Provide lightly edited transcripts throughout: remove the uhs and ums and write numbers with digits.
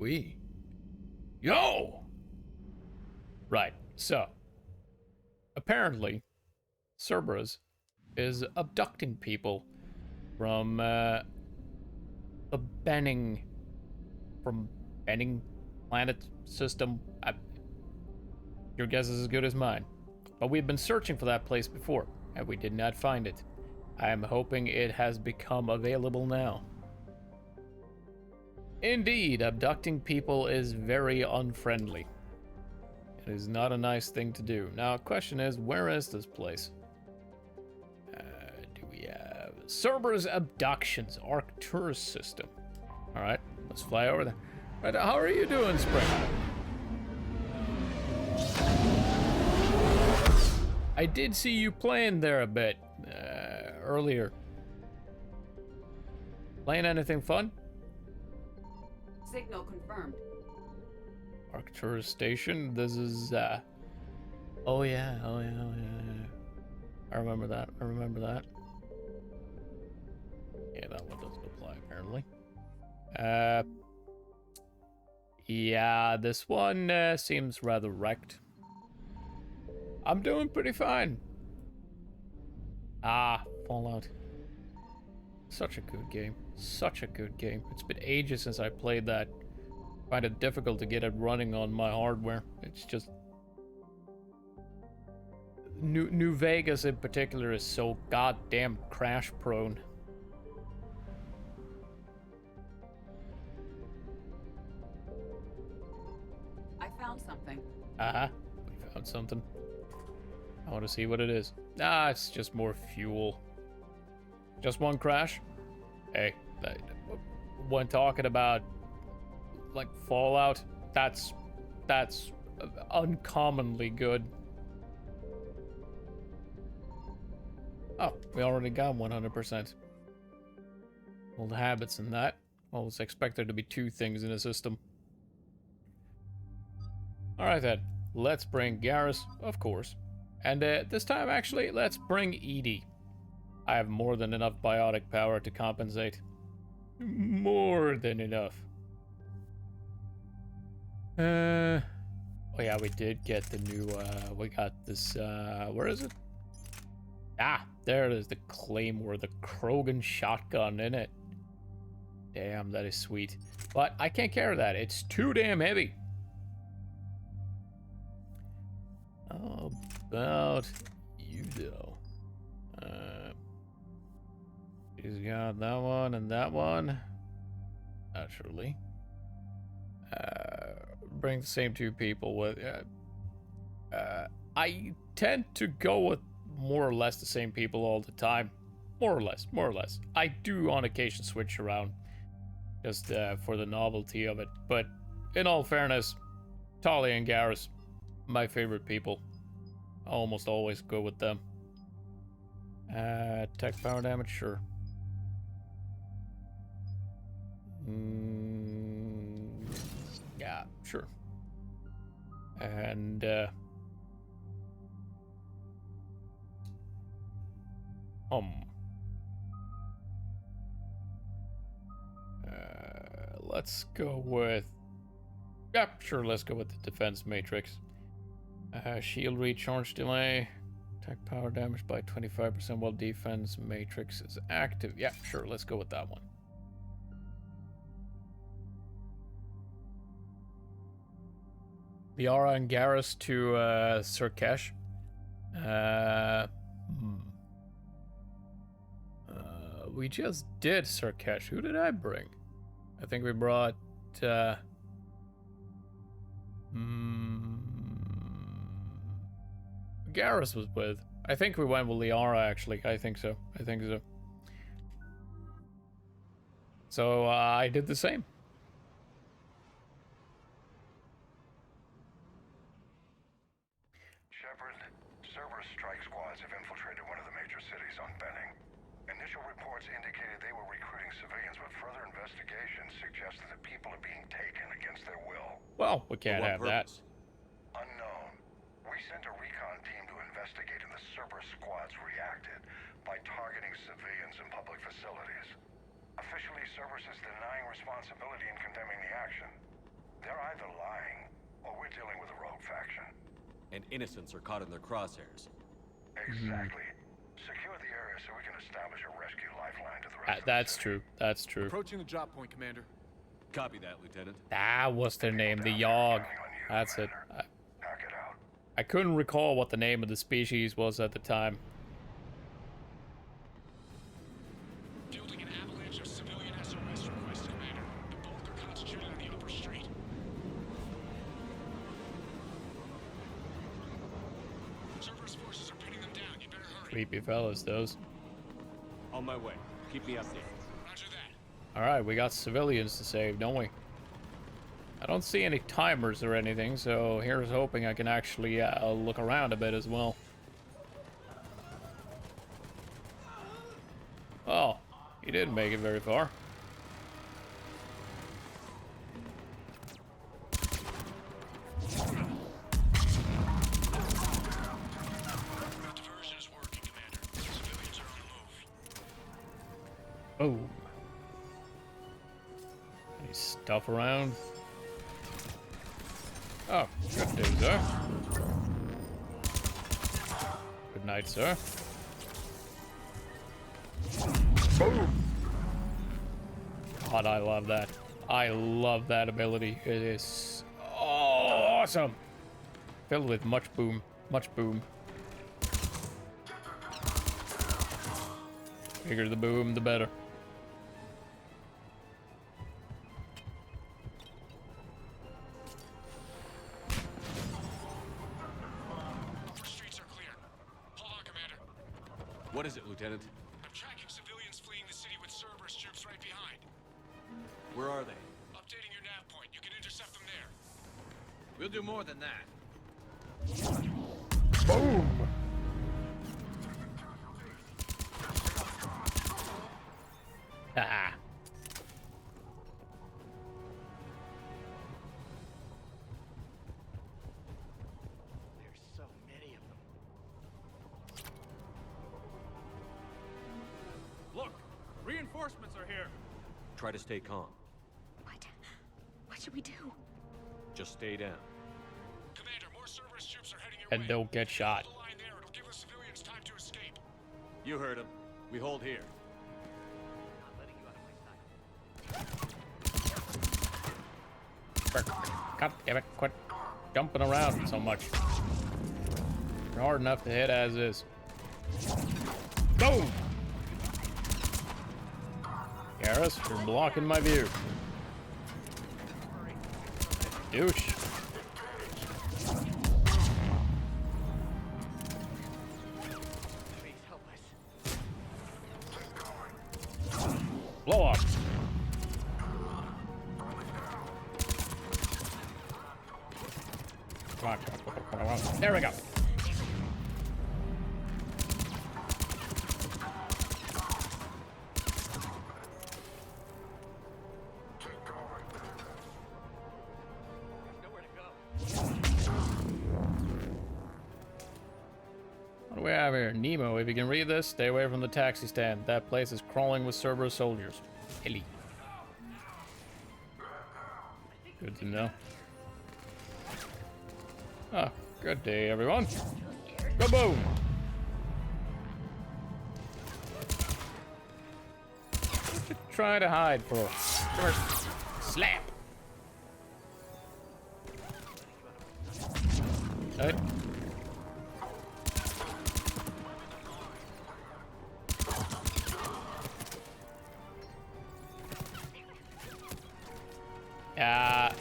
We. Yo! Right, so. Apparently, Cerberus is abducting people from, the Benning. From Benning planet system. Your guess is as good as mine. But we've been searching for that place before, and we did not find it. I am hoping it has become available now. Indeed, abducting people is very unfriendly. It is not a nice thing to do. Now, question is, where is this place? Do we have Cerberus Abductions, Arcturus system? All right, let's fly over there. Right, how are you doing, Spring? I did see you playing there a bit earlier. Playing anything fun? Signal confirmed. Arcturus Station. This is oh yeah. I remember that. Yeah, that one doesn't apply apparently. Yeah, this one seems rather wrecked. I'm doing pretty fine. Ah, Fallout. Such a good game. Such a good game. It's been ages since I played that. Find it difficult to get it running on my hardware. It's just New Vegas in particular is so goddamn crash prone. I found something. We found something. I want to see what it is. Ah, it's just more fuel. Just one crash? Hey, when talking about like Fallout, that's uncommonly good. Oh, we already got 100%. Old habits in that. Well, it's expected to be 2 things in a system. Alright then, let's bring Garrus, of course. And this time, actually, let's bring Edie. I have more than enough biotic power to compensate. More than enough. Oh yeah, we did get the new, we got this, where is it? Ah, there it is, the Claymore, the Krogan shotgun in it. Damn, that is sweet. But I can't carry that, it's too damn heavy. How about you, though? He's got that one and that one. Naturally. Bring the same 2 people with. I tend to go with more or less the same people all the time. More or less. I do on occasion switch around, just for the novelty of it. But in all fairness, Talia and Garrus, my favorite people. I almost always go with them. Tech power damage, sure. Yeah, sure. And let's go with. Yeah, sure. Let's go with the defense matrix. Shield recharge delay. Attack power damage by 25% while defense matrix is active. Yeah, sure. Let's go with that one. Liara and Garrus to Surkesh. We just did Surkesh. Who did I bring? I think we brought. Garrus was with. I think we went with Liara, actually. I think so. So I did the same. Shepard, Cerberus strike squads have infiltrated one of the major cities on Benning. Initial reports indicated they were recruiting civilians, but further investigation suggested that people are being taken against their will. Well, we can't have that. Unknown. We sent a recon team to investigate, and the Cerberus squads reacted by targeting civilians in public facilities. Officially, Cerberus is denying responsibility and condemning the action. They're either lying, or we're dealing with a rogue faction. And innocents are caught in their crosshairs. Exactly. Secure the area so we can establish a rescue lifeline to the rest of the That's city. true. That's true. Approaching the drop point, Commander. Copy that, Lieutenant. That was their name, the Down there Yogg. counting on you, That's it. Commander. Knock it out. I couldn't recall what the name of the species was at the time. Fielding an avalanche of civilian SOS requests, Commander. The bulk are concentrated on the upper street. Cerberus forces are pinning them down. You better hurry. Creepy fellas, those. On my way. Keep me updated. Roger that. Alright, we got civilians to save, don't we? I don't see any timers or anything, so here's hoping I can actually look around a bit as well. Oh, he didn't make it very far. Diversion is working, Commander. Civilians are on the move. Boom. Any stuff around? Oh, good day, sir. Good night, sir. Boom! God, I love that. I love that ability. It is awesome. Filled with much boom. Much boom. Bigger the boom, the better. Upper streets are clear. Hold on, Commander. What is it, Lieutenant? I'm tracking civilians fleeing the city with Cerberus troops right behind. Where are they? Updating your nav point. You can intercept them there. We'll do more than that. Boom! Ah. There's so many of them. Look! Reinforcements are here! Try to stay calm. What? What should we do? Just stay down. Commander, more Cerberus troops are heading your And way. don't get shot. Hold the line there. It'll give the civilians time to escape. You heard him. We hold here. Not letting you out of my sight. God damn it, quit jumping around so much. You're hard enough to hit as is. Boom! Garrus, you're blocking my view. Douche. Please help us. Blow up. Come on, come on. There we go. There's nowhere to go. What do we have here? Nemo, if you can read this, stay away from the taxi stand. That place is crawling with Cerberus soldiers. Hilly. Good to know. Oh, good day, everyone. Go boom! What you trying to hide for? Come here. Slap! Right. Ah,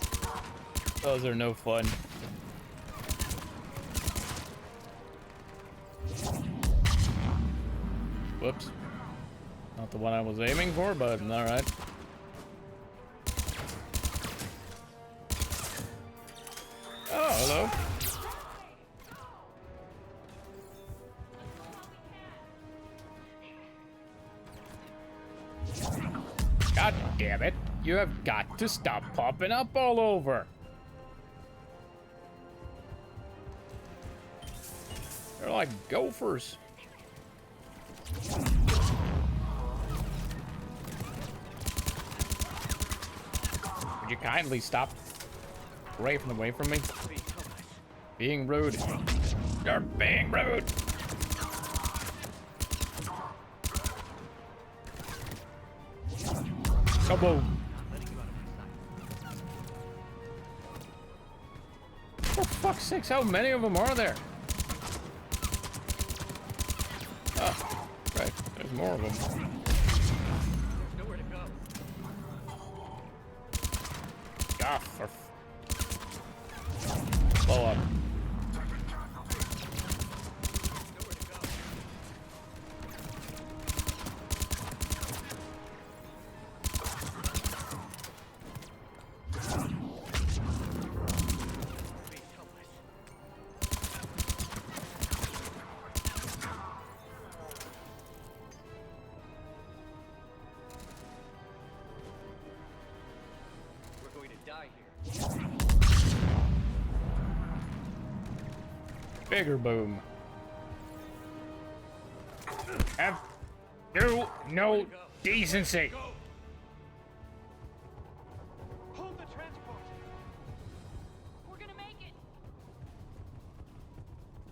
those are no fun. Whoops. Not the one I was aiming for, but alright. Oh, hello. God damn it. You have got to stop popping up all over. They're like gophers. Would you kindly stop Away from me. Being rude. You're being rude. Kaboom. For fuck's sakes, how many of them are there? Oh, right. There's more of them. There's nowhere to go. Ah, for blow up. Nowhere to go. Please help us. We're going to die here. Bigger boom. Have you no decency? Hold the transport. We're gonna make it.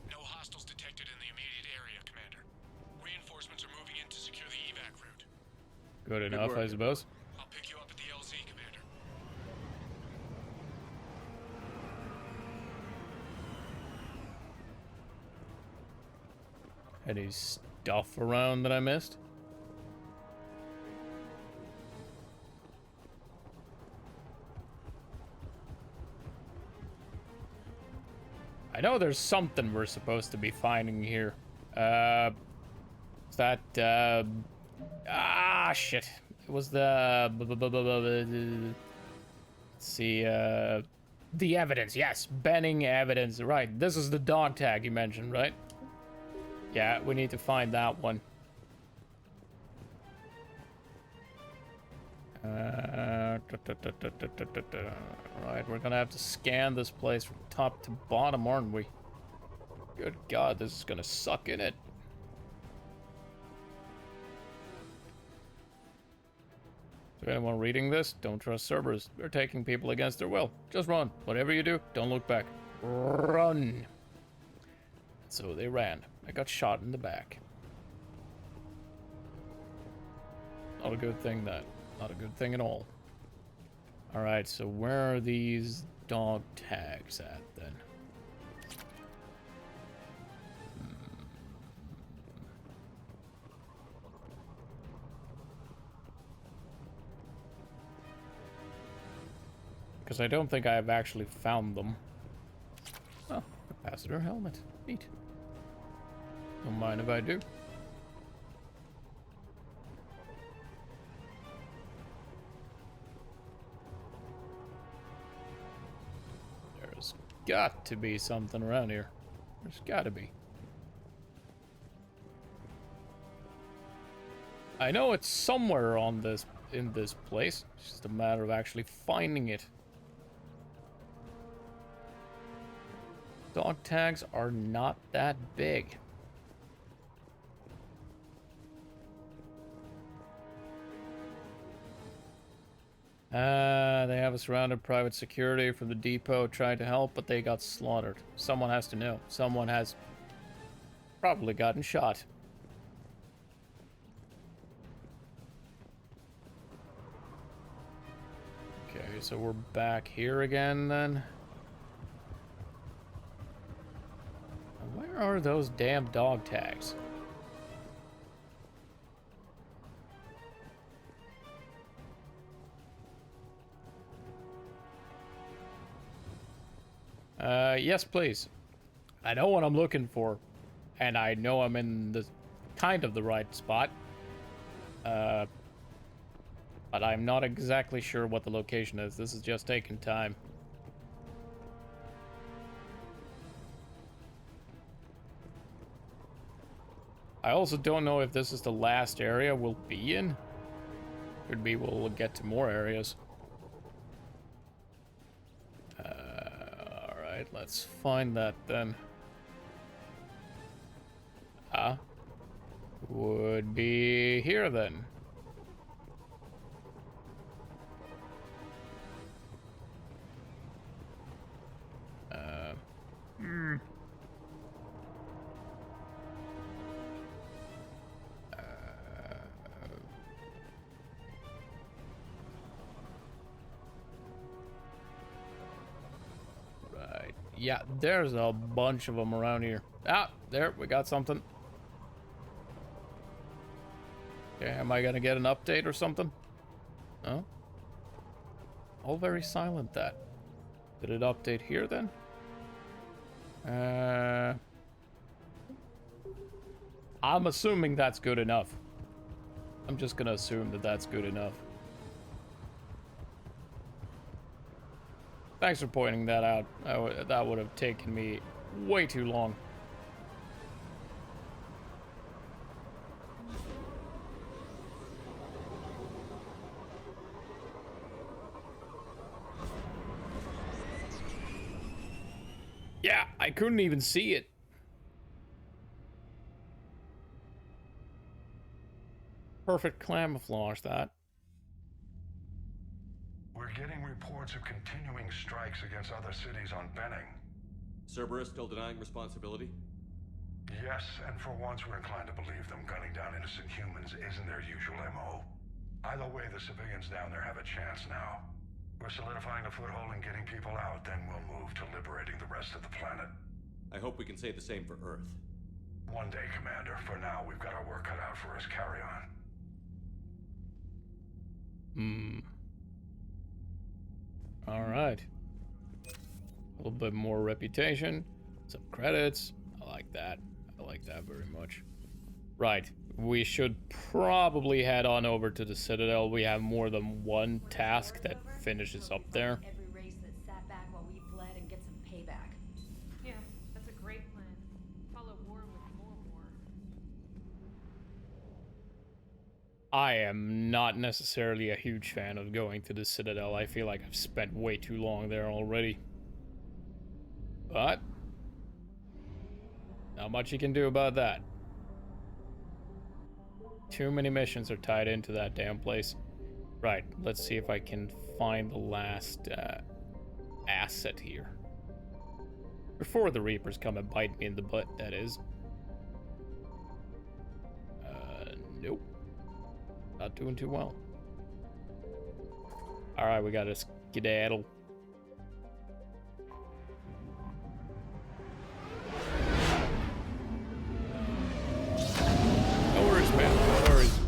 No hostiles detected in the immediate area, Commander. Reinforcements are moving in to secure the evac route. Good enough, work. I suppose. I'll pick you up at the LZ, Commander. Any stuff around that I missed? I know there's something we're supposed to be finding here. Is that, shit. It was the, let's see, the evidence, yes. Benning evidence, right. This is the dog tag you mentioned, right? Yeah, we need to find that one. Right, we're gonna have to scan this place from top to bottom, aren't we? Good God, this is gonna suck in it. Is anyone reading this? Don't trust Cerberus. They're taking people against their will. Just run. Whatever you do, don't look back. Run. So they ran. I got shot in the back. Not a good thing, that. Not a good thing at all. Alright, so where are these dog tags at, then? Because I don't think I have actually found them. Oh, capacitor helmet. Neat. Don't mind if I do. There's got to be something around here. There's got to be. I know it's somewhere on this, in this place. It's just a matter of actually finding it. Dog tags are not that big. They have a surrounded private security from the depot trying to help, but they got slaughtered. Someone has to know. Someone has probably gotten shot. Okay, so we're back here again then. Where are those damn dog tags? Yes, please. I know what I'm looking for, and I know I'm in the kind of the right spot. But I'm not exactly sure what the location is. This is just taking time. I also don't know if this is the last area we'll be in. Could be we'll get to more areas. Alright, let's find that then. Would be here then. Yeah, there's a bunch of them around here. Ah, there, we got something. Okay, am I gonna get an update or something? No? All very silent, that. Did it update here, then? I'm assuming that's good enough. I'm just gonna assume that that's good enough. Thanks for pointing that out. That would have taken me way too long. Yeah, I couldn't even see it. Perfect camouflage, that. We're getting reports of continuing strikes against other cities on Benning. Cerberus still denying responsibility? Yes, and for once we're inclined to believe them. Gunning down innocent humans isn't their usual MO. Either way, the civilians down there have a chance now. We're solidifying a foothold and getting people out, then we'll move to liberating the rest of the planet. I hope we can say the same for Earth. One day, Commander. For now, we've got our work cut out for us. Carry on. Alright. A little bit more reputation. Some credits. I like that. I like that very much. Right. We should probably head on over to the Citadel. We have more than one task that finishes up there. Every race that sat back while we bled and get some payback. Yeah, that's a great plan. Follow war with more war. I am not necessarily a huge fan of going to the Citadel. I feel like I've spent way too long there already. But not much you can do about that. Too many missions are tied into that damn place. Right, let's see if I can find the last asset here. Before the Reapers come and bite me in the butt, that is. Nope. Not doing too well. Alright, we got a skedaddle. No worries, man. No worries.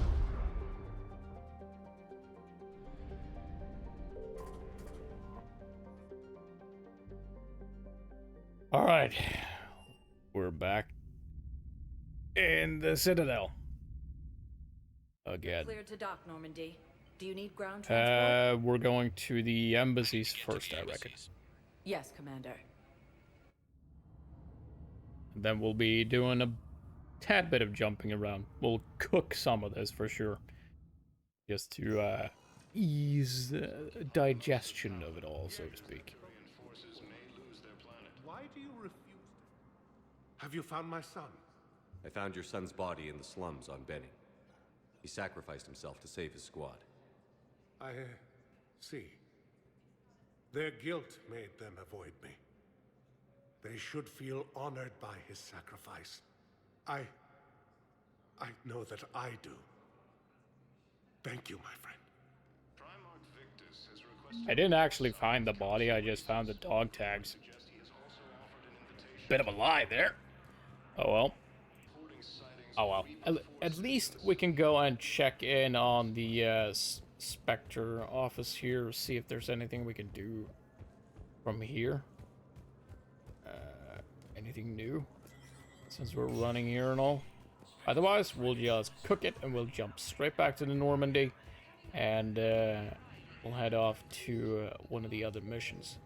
Alright. We're back in the Citadel. Again. Cleared to dock, Normandy. Do you need ground transport? We're going to the embassies first, I reckon. Yes, Commander. Then we'll be doing a tad bit of jumping around. We'll cook some of this for sure. Just to ease the digestion of it all, so to speak. Why do you refuse? Have you found my son? I found your son's body in the slums on Benning. He sacrificed himself to save his squad. I see. Their guilt made them avoid me. They should feel honored by his sacrifice. I know that I do. Thank you, my friend. I didn't actually find the body, I just found the dog tags. Bit of a lie there. Oh well. Oh well. At least we can go and check in on the Spectre office here, see if there's anything we can do from here. Anything new? Since we're running here and all. Otherwise, we'll just cook it and we'll jump straight back to the Normandy. And we'll head off to one of the other missions.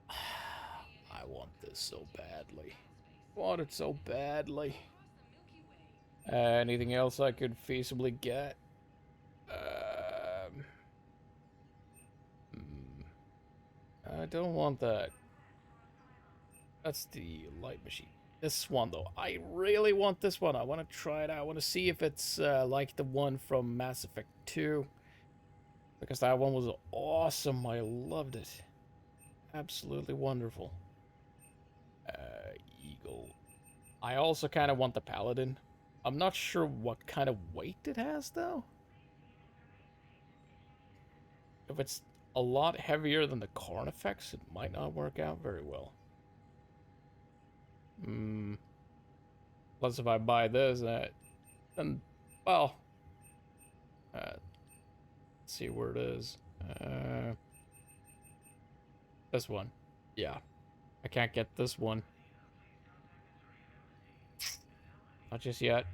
I want this so badly. Want it so badly. Anything else I could feasibly get? I don't want that. That's the light machine. This one, though. I really want this one. I want to try it out. I want to see if it's like the one from Mass Effect 2. Because that one was awesome. I loved it. Absolutely wonderful. Eagle. I also kind of want the Paladin. I'm not sure what kind of weight it has, though. If it's a lot heavier than the Carnifex, it might not work out very well. Plus, if I buy this, then, well, let's see where it is. This one. Yeah. I can't get this one. Not just yet.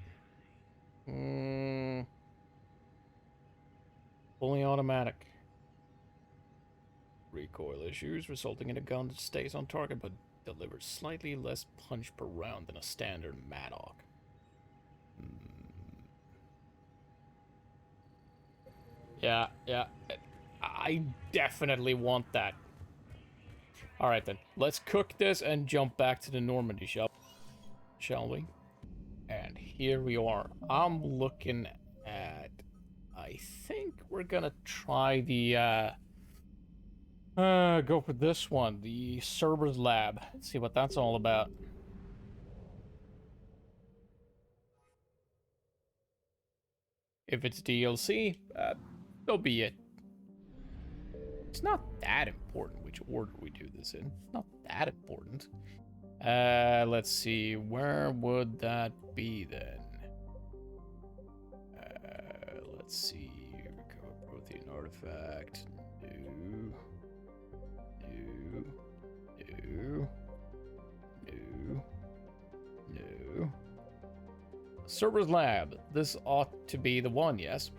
Fully automatic. Recoil issues, resulting in a gun that stays on target but delivers slightly less punch per round than a standard Maddock. Yeah. I definitely want that. Alright then, let's cook this and jump back to the Normandy shop, shall we? And here we are. I'm looking at... I think we're gonna try the, go for this one, the Cerberus Lab. Let's see what that's all about. If it's DLC, so be it. It's not that important which order we do this in. It's not that important. Let's see. Where would that be then? Let's see. Recover protein artifact. No. Cerberus Lab. This ought to be the one, yes?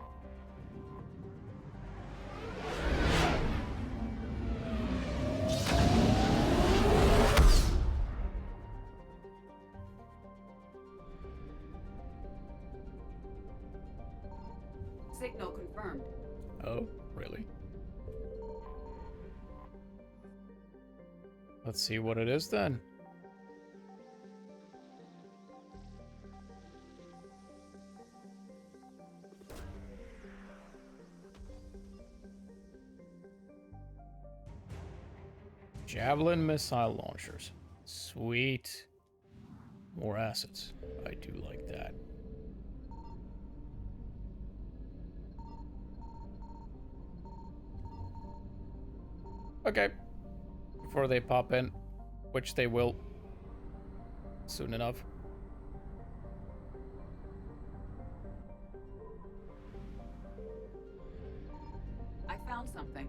Signal confirmed. Oh, really? Let's see what it is then. Javelin missile launchers. Sweet. More assets. I do like that. Okay. Before they pop in, which they will soon enough. I found something.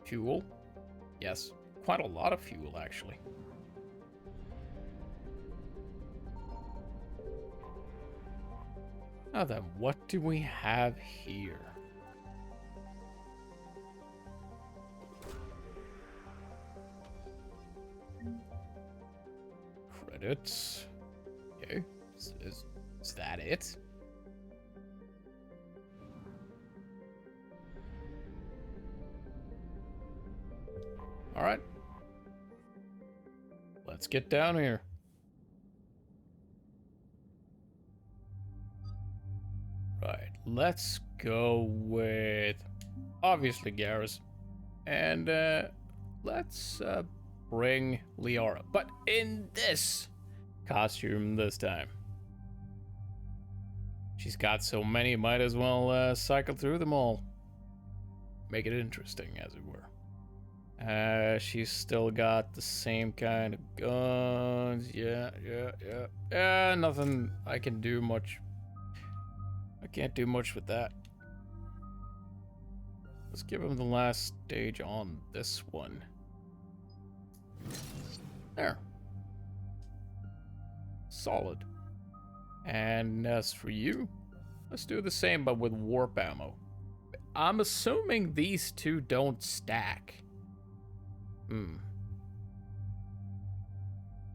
Fuel? Yes. Quite a lot of fuel, actually. Now then, what do we have here? Credits. Okay. Is that it? All right. Let's get down here. Right. Let's go with obviously Garrus. And let's bring Liara. But in this costume this time. She's got so many, might as well cycle through them all. Make it interesting, as it were. She's still got the same kind of guns. Yeah, nothing I can do much. I can't do much with that. Let's give him the last stage on this one. There. Solid. And as for you, let's do the same but with warp ammo. I'm assuming these two don't stack.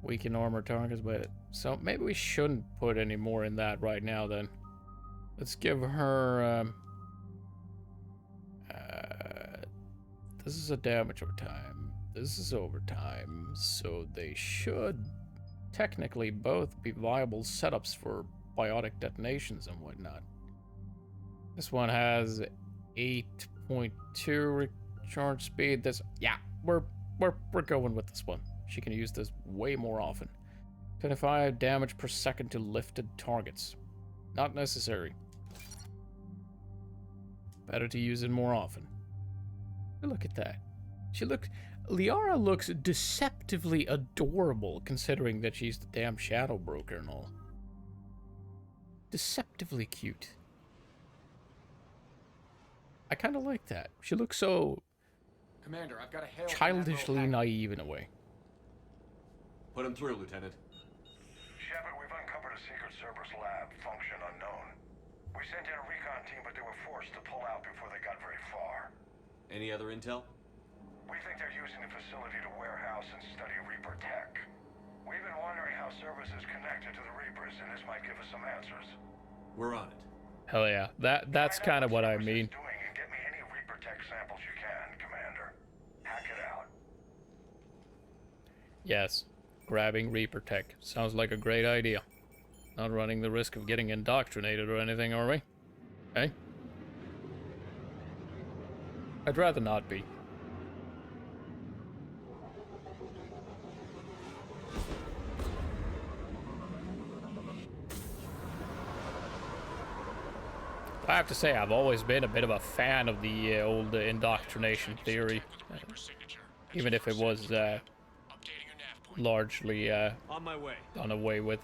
Weaken armor targets, but so maybe we shouldn't put any more in that right now then. Let's give her this is a damage over time. This is overtime, so they should technically both be viable setups for biotic detonations and whatnot. This one has 8.2 recharge speed. This, yeah, we're going with this one. She can use this way more often. 25 damage per second to lifted targets. Not necessary. Better to use it more often. Look at that. Liara looks deceptively adorable, considering that she's the damn shadow broker and all. Deceptively cute. I kind of like that. She looks so Commander, I've got a hail. childishly naive in a way. Put him through, Lieutenant. Shepard, we've uncovered a secret Cerberus lab, function unknown. We sent in a recon team, but they were forced to pull out before they got very far. Any other intel? We think they're using the facility to warehouse and study Reaper tech. We've been wondering how Cerberus is connected to the Reapers, and this might give us some answers. We're on it. Hell yeah. That's kind of what I Cerberus mean. is doing, and get me any Reaper tech samples you can, Commander. Hack it out. Yes. Grabbing Reaper tech. Sounds like a great idea. Not running the risk of getting indoctrinated or anything, are we? Eh? I'd rather not be. I have to say, I've always been a bit of a fan of the old indoctrination theory, even if it was largely On my way. done away with.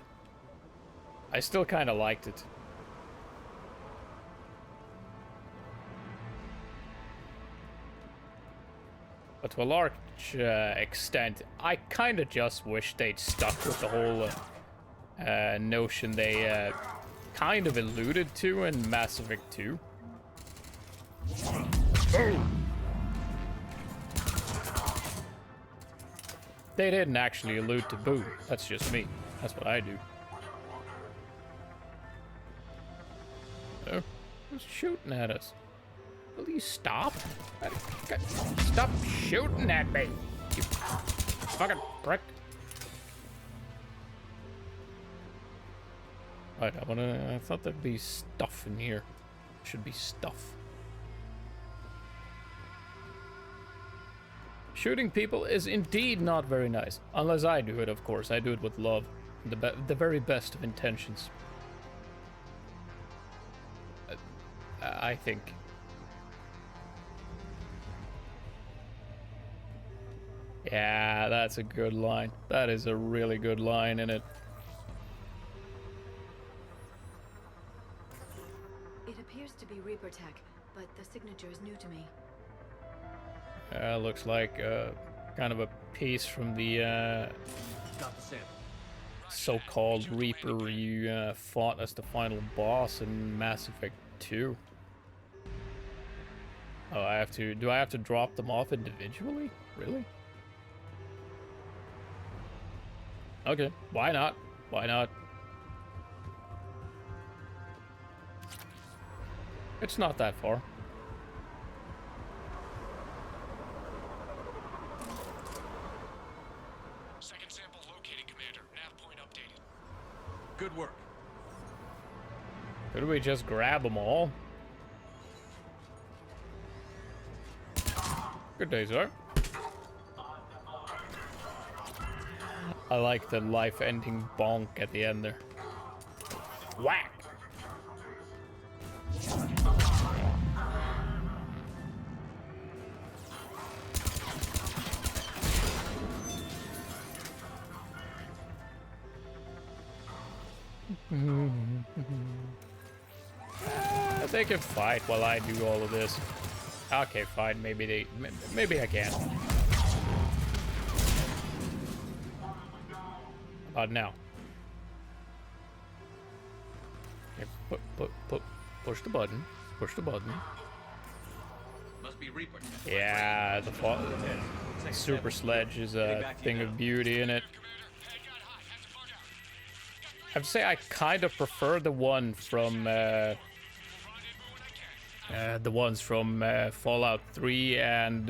I still kind of liked it. But to a large extent, I kind of just wish they'd stuck with the whole notion they kind of alluded to in Mass Effect 2. They didn't actually allude to Boo. That's just me. That's what I do. Oh, who's shooting at us? Will you stop? Stop shooting at me, you fucking prick. Right, I thought there'd be stuff in here. Should be stuff. Shooting people is indeed not very nice. Unless I do it, of course. I do it with love. The very best of intentions. I think. Yeah, that's a good line. That is a really good line in it. It appears to be Reaper tech, but the signature is new to me. Looks like kind of a piece from the Got the sample. so-called Reaper you fought as the final boss in Mass Effect 2. Oh, do I have to drop them off individually? Really? Okay, why not? Why not? It's not that far. Second sample located, Commander. Nav point updated. Good work. Could we just grab them all? Good day, sir. I like the life-ending bonk at the end there. Whack! They can fight while I do all of this. Okay, fine. Maybe I can. About now. Okay, push the button. Push the button. Must be Reaper. Yeah, the super sledge is a thing of beauty in it. I have to say I kind of prefer the one from the ones from Fallout 3 and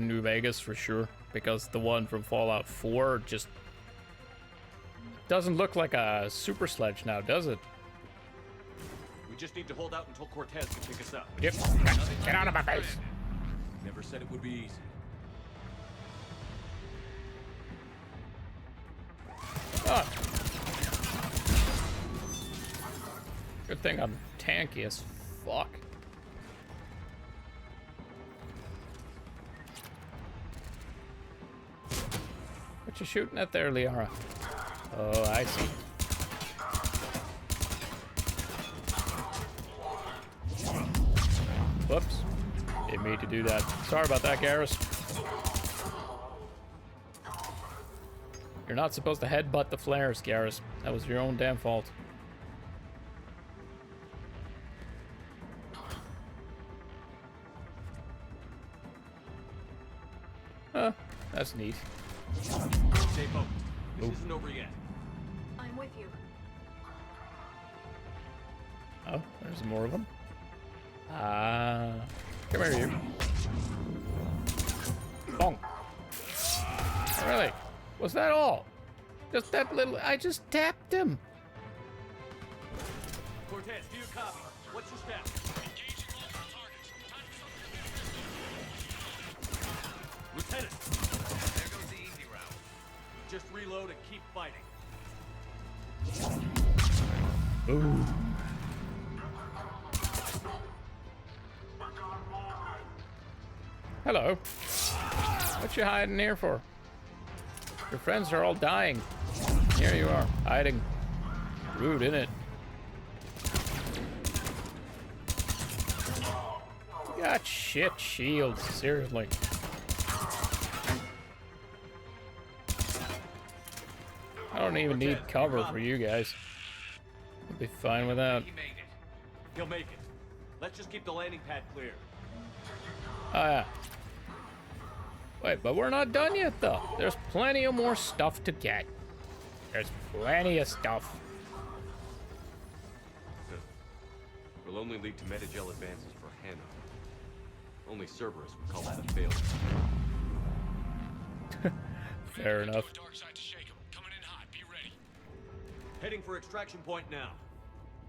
New Vegas for sure, because the one from Fallout 4 just doesn't look like a super sledge now, does it? We just need to hold out until Cortez can pick us up. Yep. Get out of my face. Never said it would be easy. Ah. Good thing I'm tanky as fuck. What you shooting at there, Liara? Oh, I see. Whoops. Didn't mean to do that. Sorry about that, Garrus. You're not supposed to headbutt the flares, Garrus. That was your own damn fault. Huh, that's neat. Stay focused. This isn't over yet. I'm with you. Oh, there's more of them. Come here, you. Bonk. Really? Was that all? Just that little... I just tapped him. Cortez, do you copy? What's your step? Engaging multiple targets. Time for something different. Lieutenant! There goes the easy route. Just reload and keep fighting. Ooh. Hello. What you hiding here for? Your friends are all dying. Here you are, hiding. Rude, innit? You got shit shields, seriously. I don't even need cover for you guys. I'll be fine with that. He made it. He'll make it. Let's just keep the landing pad clear. Oh yeah. Wait, but we're not done yet, though. There's plenty of more stuff to get. There's plenty of stuff. Will only lead to metagel advances for Hannah. Only Cerberus would call that a failure. Fair enough. Dark side to shake 'em. Coming in hot. Be ready. Heading for extraction point now.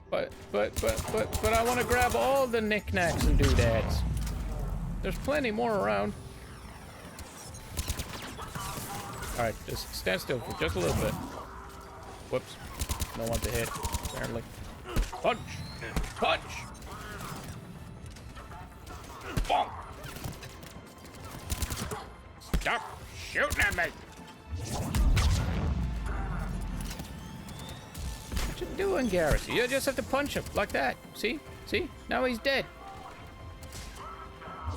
But I want to grab all the knickknacks and doodads. There's plenty more around. Alright, just stand still for just a little bit. Whoops. No one to hit, apparently. Punch! Punch! Bonk! Stop shooting at me! What you doing, Garrus? You just have to punch him, like that. See? See? Now he's dead.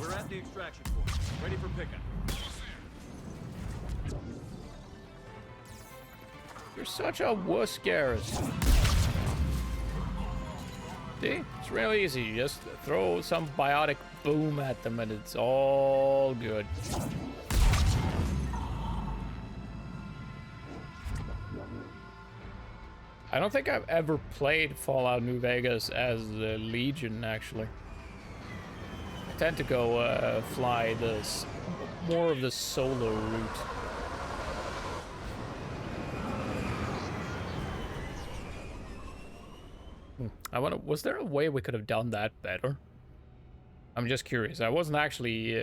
We're at the extraction point. Ready for pickup. You're such a wuss, Garrus. See? It's real easy. You just throw some biotic boom at them and it's all good. I don't think I've ever played Fallout New Vegas as the Legion, actually. I tend to go fly more of the solo route. Was there a way we could have done that better? I'm just curious. I wasn't actually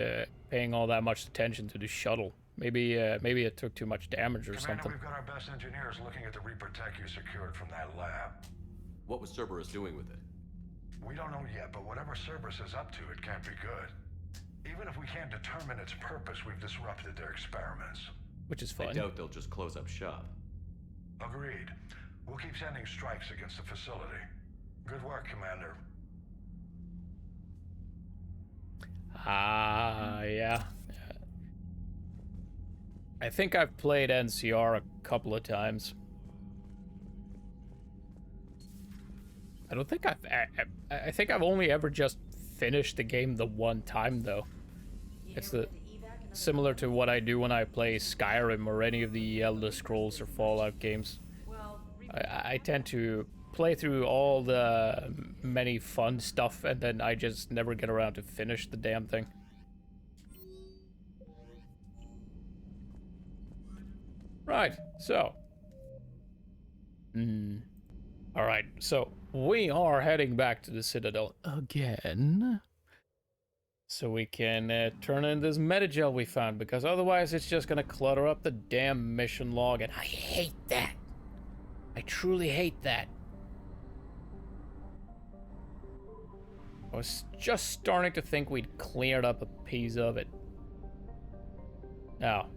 paying all that much attention to the shuttle. Maybe it took too much damage or Commander, something. we've got our best engineers looking at the Reaper tech you secured from that lab. What was Cerberus doing with it? We don't know yet, but whatever Cerberus is up to, it can't be good. Even if we can't determine its purpose, we've disrupted their experiments. Which is I fun. doubt they'll just close up shop. Agreed. We'll keep sending strikes against the facility. Good work, Commander. Yeah. I think I've played NCR a couple of times. I don't think I think I've only ever just finished the game the one time, though. It's similar to what I do when I play Skyrim or any of the Elder Scrolls or Fallout games. I tend to play through all the many fun stuff and then I just never get around to finish the damn thing. Right, so. Alright, so we are heading back to the Citadel again. So we can turn in this metagel we found, because otherwise it's just gonna clutter up the damn mission log, and I hate that. I truly hate that. I was just starting to think we'd cleared up a piece of it. Now,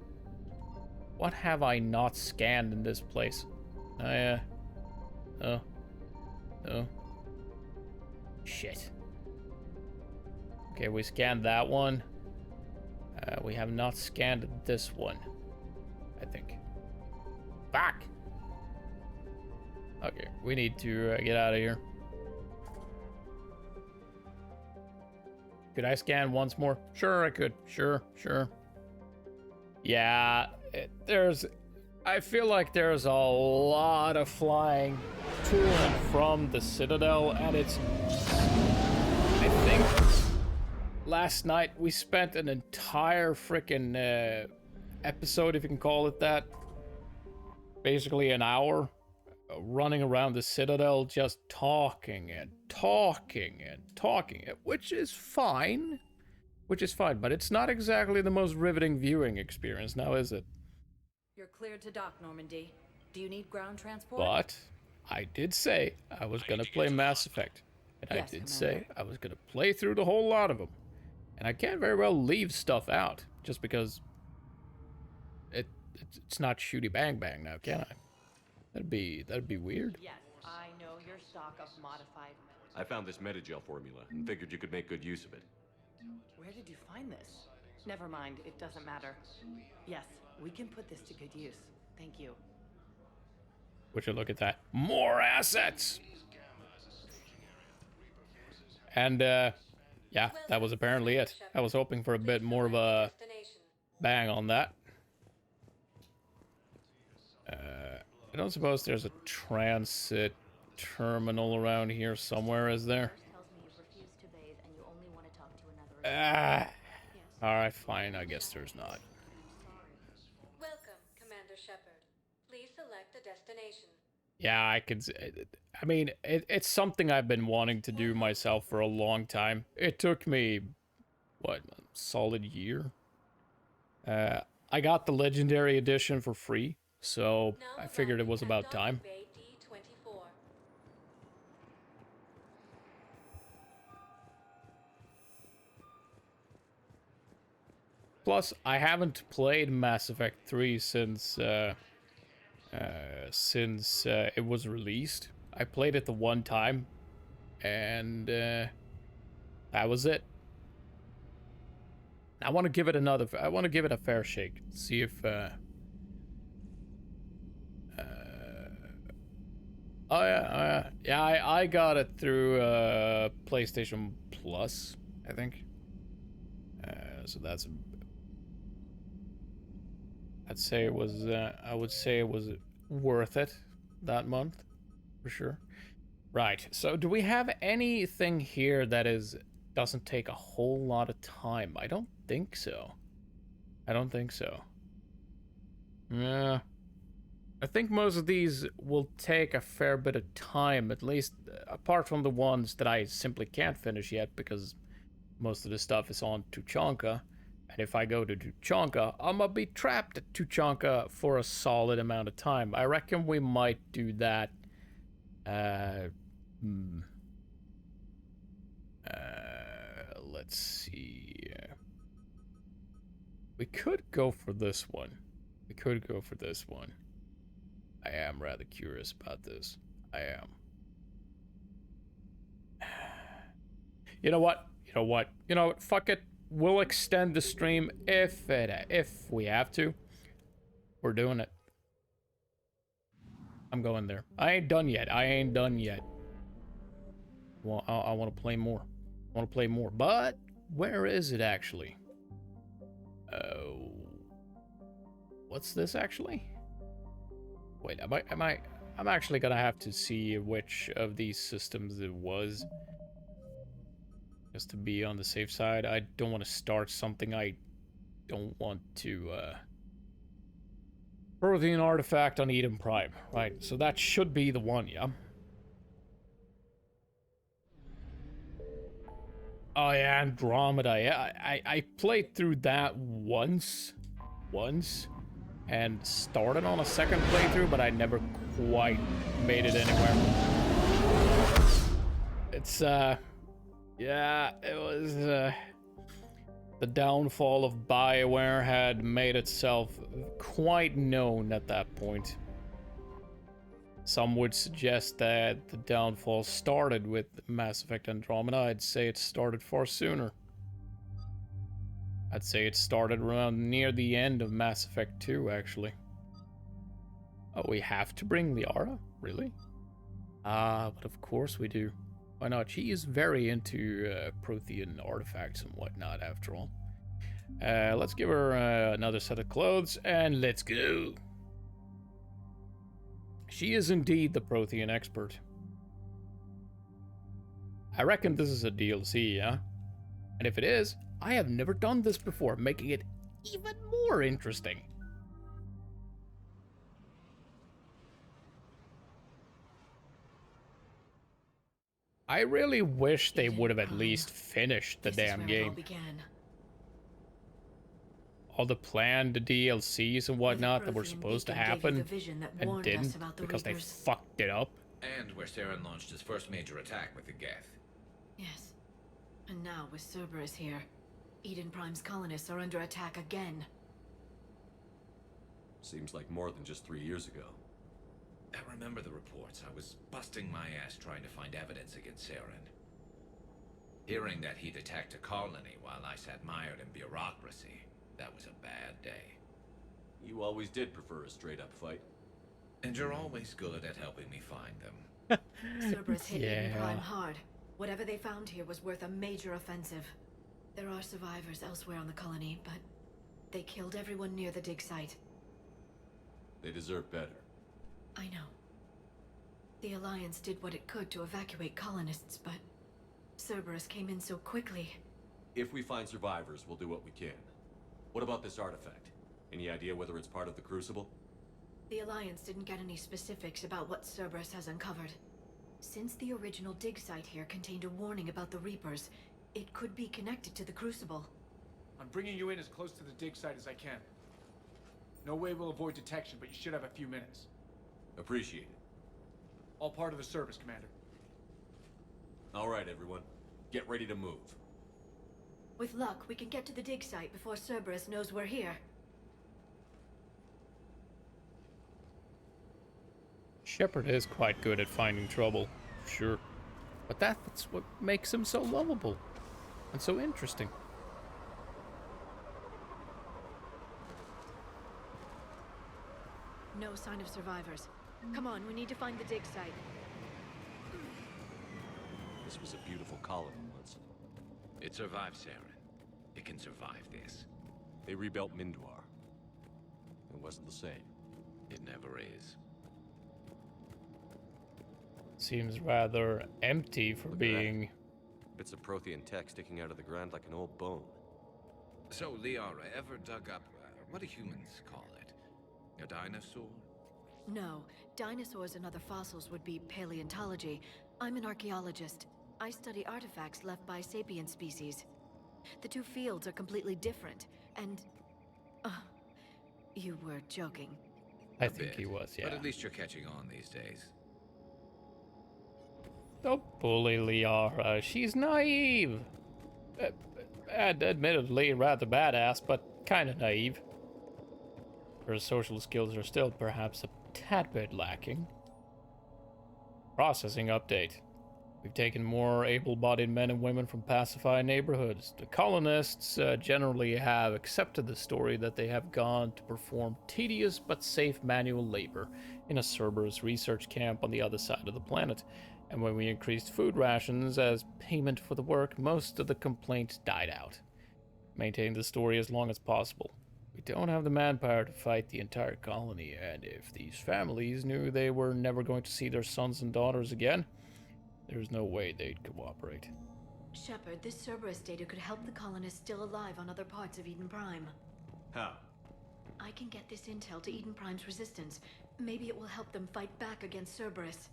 What have I not scanned in this place? Oh, yeah. Oh. Oh. Shit. Okay, we scanned that one. We have not scanned this one, I think. Back! Okay, we need to get out of here. Could I scan once more? Sure, I could. Sure. Yeah, I feel like there's a lot of flying to and from the Citadel, and I think last night we spent an entire freaking episode, if you can call it that, basically an hour, running around the Citadel just talking, which is fine, but it's not exactly the most riveting viewing experience now, is it? You're cleared to dock, Normandy. Do you need ground transport? But I did say I was gonna play Mass Effect, and Yes, I did Commander. say I was gonna play through the whole lot of them, and I can't very well leave stuff out just because it's not shooty bang bang now, can I? That'd be weird. Yes, I know your stock of modified metals. I found this metagel formula and figured you could make good use of it. Where did you find this? Never mind, it doesn't matter. Yes, we can put this to good use. Thank you. Would you look at that? More assets! And, yeah, that was apparently it. I was hoping for a bit more of a bang on that. I don't suppose there's a transit terminal around here somewhere, is there? Alright, fine. I guess there's not. Welcome, Commander Shepard. Please select a destination. Yeah, I mean, it's something I've been wanting to do myself for a long time. It took me, what, a solid year? I got the Legendary Edition for free, so I figured it was about time. Plus, I haven't played Mass Effect 3 since it was released. I played it the one time, and that was it. I want to give it a fair shake. See if I got it through PlayStation Plus, I think. So that's. I would say it was worth it that month, for sure. Right. So, do we have anything here that doesn't take a whole lot of time? I don't think so. Yeah. I think most of these will take a fair bit of time, at least apart from the ones that I simply can't finish yet because most of the stuff is on Tuchanka. And if I go to Tuchanka, I'm gonna be trapped at Tuchanka for a solid amount of time. I reckon we might do that. Let's see. We could go for this one. I am rather curious about this. I am. You know what? Fuck it. We'll extend the stream if we have to. We're doing it. I'm going there. I ain't done yet. Well, I want to play more. But where is it actually? What's this actually? Wait, I'm actually gonna have to see which of these systems it was. Just to be on the safe side. I don't want to start something I don't want to, Protein artifact on Eden Prime. Right, so that should be the one, yeah? Oh yeah, Andromeda. Yeah, I played through that once, and started on a second playthrough, but I never quite made it anywhere. It's, yeah, it was, The downfall of BioWare had made itself quite known at that point. Some would suggest that the downfall started with Mass Effect Andromeda. I'd say it started far sooner. I'd say it started around near the end of Mass Effect 2, actually. Oh, we have to bring Liara? Really? But of course we do. Why not? She is very into Prothean artifacts and whatnot, after all. Let's give her another set of clothes, and let's go! She is indeed the Prothean expert. I reckon this is a DLC, yeah? And if it is, I have never done this before, making it even more interesting. I really wish they would have at least finished the damn game. All the planned DLCs and whatnot that were supposed to happen and didn't because they fucked it up. And where Saren launched his first major attack with the Geth. Yes. And now with Cerberus here, Eden Prime's colonists are under attack again. Seems like more than just 3 years ago. I remember the reports. I was busting my ass trying to find evidence against Saren. Hearing that he'd attacked a colony while I sat mired in bureaucracy, that was a bad day. You always did prefer a straight-up fight. And you're always good at helping me find them. Cerberus hit Eden Prime hard. Whatever they found here was worth a major offensive. There are survivors elsewhere on the colony, but they killed everyone near the dig site. They deserve better. I know. The Alliance did what it could to evacuate colonists, but Cerberus came in so quickly. If we find survivors, we'll do what we can. What about this artifact? Any idea whether it's part of the Crucible? The Alliance didn't get any specifics about what Cerberus has uncovered. Since the original dig site here contained a warning about the Reapers, it could be connected to the Crucible. I'm bringing you in as close to the dig site as I can. No way we'll avoid detection, but you should have a few minutes. Appreciate it. All part of the service, Commander. All right, everyone. Get ready to move. With luck, we can get to the dig site before Cerberus knows we're here. Shepard is quite good at finding trouble, sure. But that's what makes him so lovable and so interesting. No sign of survivors. Come on, we need to find the dig site. This was a beautiful colony once. It survived Saren. It can survive this. They rebuilt Mindwar. It wasn't the same. It never is. Seems rather empty for being... Bits of Prothean tech sticking out of the ground like an old bone. So, Liara, ever dug up, what do humans call it? A dinosaur? No, dinosaurs and other fossils would be paleontology. I'm an archaeologist. I study artifacts left by sapient species. The two fields are completely different, and... you were joking. I think he was, yeah. But at least you're catching on these days. Don't bully Liara. She's naive. Admittedly, rather badass, but kind of naive. Her social skills are still perhaps a tad bit lacking. Processing update. We've taken more able-bodied men and women from pacified neighborhoods. The colonists generally have accepted the story that they have gone to perform tedious but safe manual labor in a Cerberus research camp on the other side of the planet. And when we increased food rations as payment for the work, most of the complaints died out. Maintain the story as long as possible. We don't have the manpower to fight the entire colony, and if these families knew they were never going to see their sons and daughters again, there's no way they'd cooperate. Shepard, this Cerberus data could help the colonists still alive on other parts of Eden Prime. How? I can get this intel to Eden Prime's resistance. Maybe it will help them fight back against Cerberus.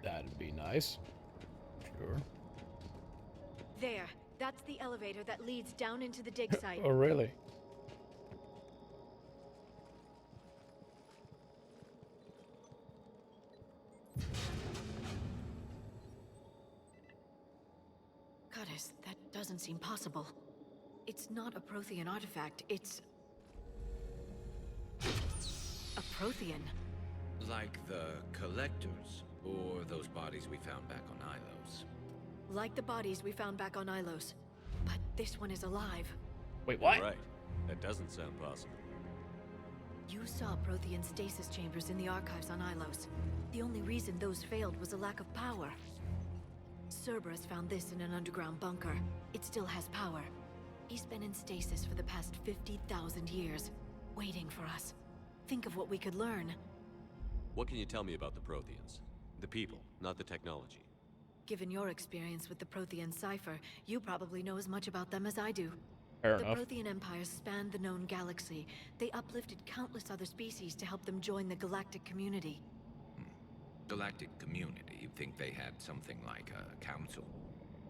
That'd be nice. Sure. There. That's the elevator that leads down into the dig site. Oh, really? status, that doesn't seem possible. It's not a Prothean artifact, it's... a Prothean. Like the Collectors, or those bodies we found back on Ilos. Like the bodies we found back on Ilos. But this one is alive. Wait, what? Right. That doesn't sound possible. You saw Prothean stasis chambers in the archives on Ilos. The only reason those failed was a lack of power. Cerberus found this in an underground bunker. It still has power. He's been in stasis for the past 50,000 years, waiting for us. Think of what we could learn. What can you tell me about the Protheans? The people, not the technology. Given your experience with the Prothean cipher, you probably know as much about them as I do. Fair The enough. Prothean empires spanned the known galaxy. They uplifted countless other species to help them join the galactic community. Galactic community, you think they had something like a council?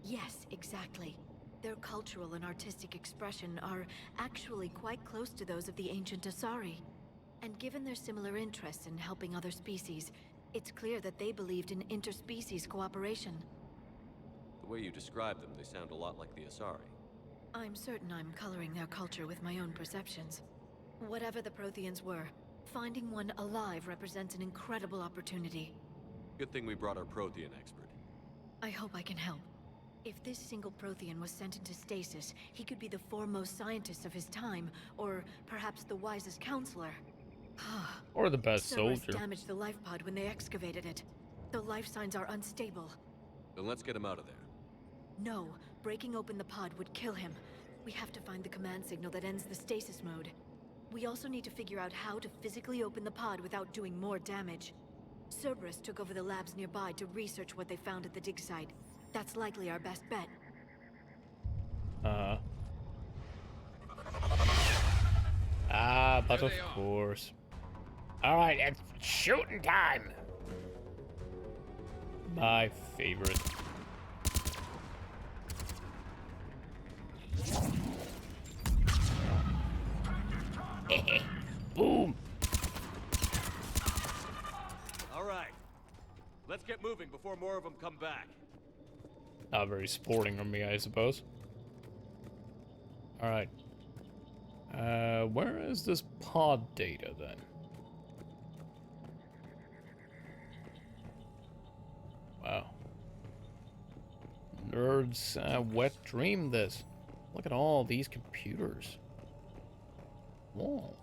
Yes, exactly. Their cultural and artistic expression are actually quite close to those of the ancient Asari. And given their similar interests in helping other species, it's clear that they believed in interspecies cooperation. The way you describe them, they sound a lot like the Asari. I'm certain I'm coloring their culture with my own perceptions. Whatever the Protheans were, finding one alive represents an incredible opportunity. Good thing we brought our Prothean expert. I hope I can help. If this single Prothean was sent into stasis, he could be the foremost scientist of his time, or perhaps the wisest counselor. Or the best Cerberus soldier. damaged the life pod when they excavated it. The life signs are unstable. Then let's get him out of there. No, breaking open the pod would kill him. We have to find the command signal that ends the stasis mode. We also need to figure out how to physically open the pod without doing more damage. Cerberus took over the labs nearby to research what they found at the dig site. That's likely our best bet. But of course. Alright, it's shooting time! My favorite. Boom! All right. Let's get moving before more of them come back. Not very sporting of me, I suppose. Alright. Where is this pod data then? Wow. Nerds wet dream this. Look at all these computers. Whoa.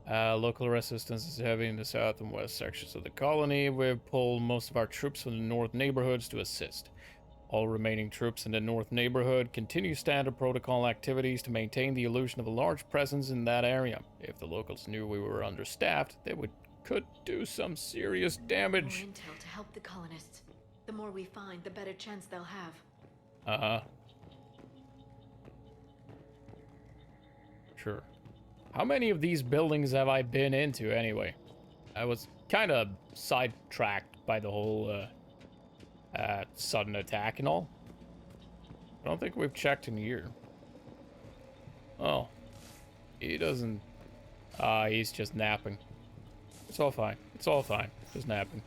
Local resistance is heavy in the south and west sections of the colony. We've pulled most of our troops from the north neighborhoods to assist. All remaining troops in the north neighborhood continue standard protocol activities to maintain the illusion of a large presence in that area. If the locals knew we were understaffed, they could do some serious damage. More intel to help the colonists. The more we find, the better chance they'll have. Sure. How many of these buildings have I been into anyway? I was kind of sidetracked by the whole sudden attack and all. I don't think we've checked in here. Oh. He doesn't... he's just napping. It's all fine. It's all fine. Just napping.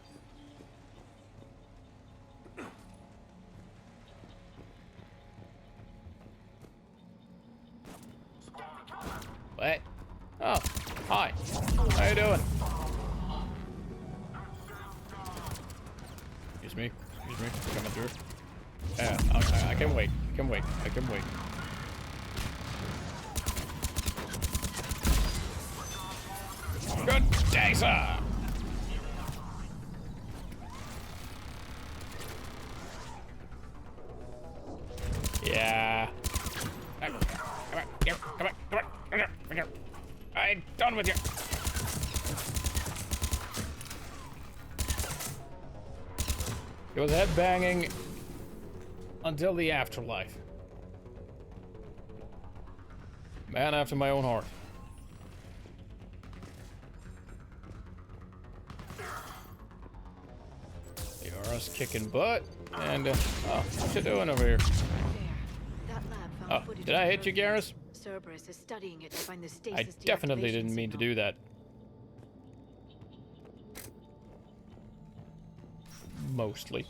What? Oh, hi. How you doing? Excuse me. Excuse me. Coming through. Yeah, I can wait. I can wait. I can wait. Good day, sir. Yeah. Come on. Come on. Come on. I'm done with you. It was headbanging until the afterlife. Man after my own heart. You're us kicking butt. And, oh, what you doing over here? That lab found footage Did of I the hit you, Protheans. Garrus? Cerberus is studying it to find the stasis I definitely deactivation didn't mean to signal. do that. Mostly.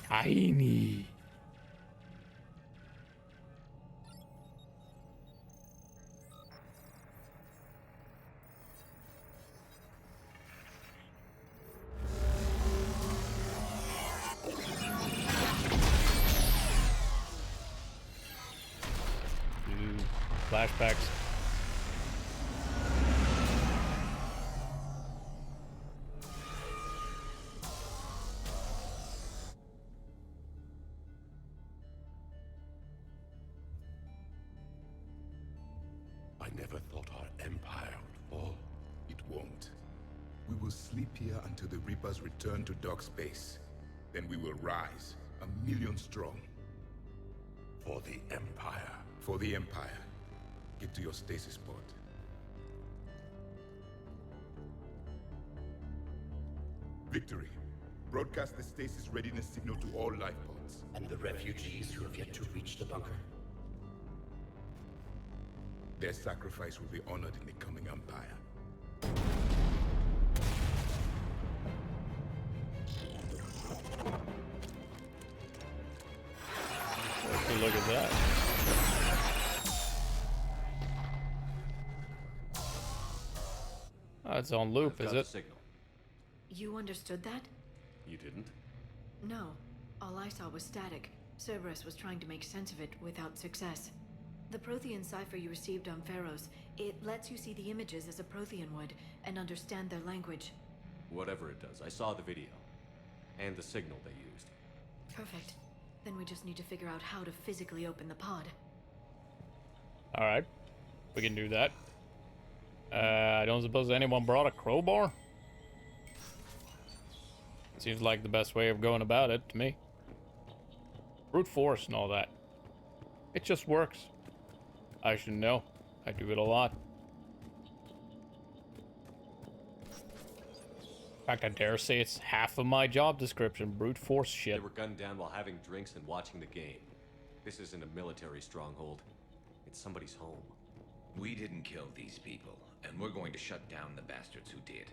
Tiny. Flashbacks. I never thought our empire would fall. It won't. We will sleep here until the Reapers return to dark space. Then we will rise, 1,000,000 strong. For the Empire. For the Empire. Get to your stasis pod. Victory. Broadcast the stasis readiness signal to all life pods. And the refugees who have yet to reach the bunker? Their sacrifice will be honored in the coming Empire. Look at that. Oh, it's on loop, is it? Signal. You understood that? You didn't? No. All I saw was static. Cerberus was trying to make sense of it without success. The Prothean cipher you received on Pharaohs, it lets you see the images as a Prothean would and understand their language. Whatever it does, I saw the video. And the signal they used. Perfect. Then we just need to figure out how to physically open the pod. Alright. We can do that. I don't suppose anyone brought a crowbar? Seems like the best way of going about it to me. Brute force and all that. It just works. I should know. I do it a lot. In fact, I dare say it's half of my job description. Brute force shit. They were gunned down while having drinks and watching the game. This isn't a military stronghold. It's somebody's home. We didn't kill these people, and we're going to shut down the bastards who did.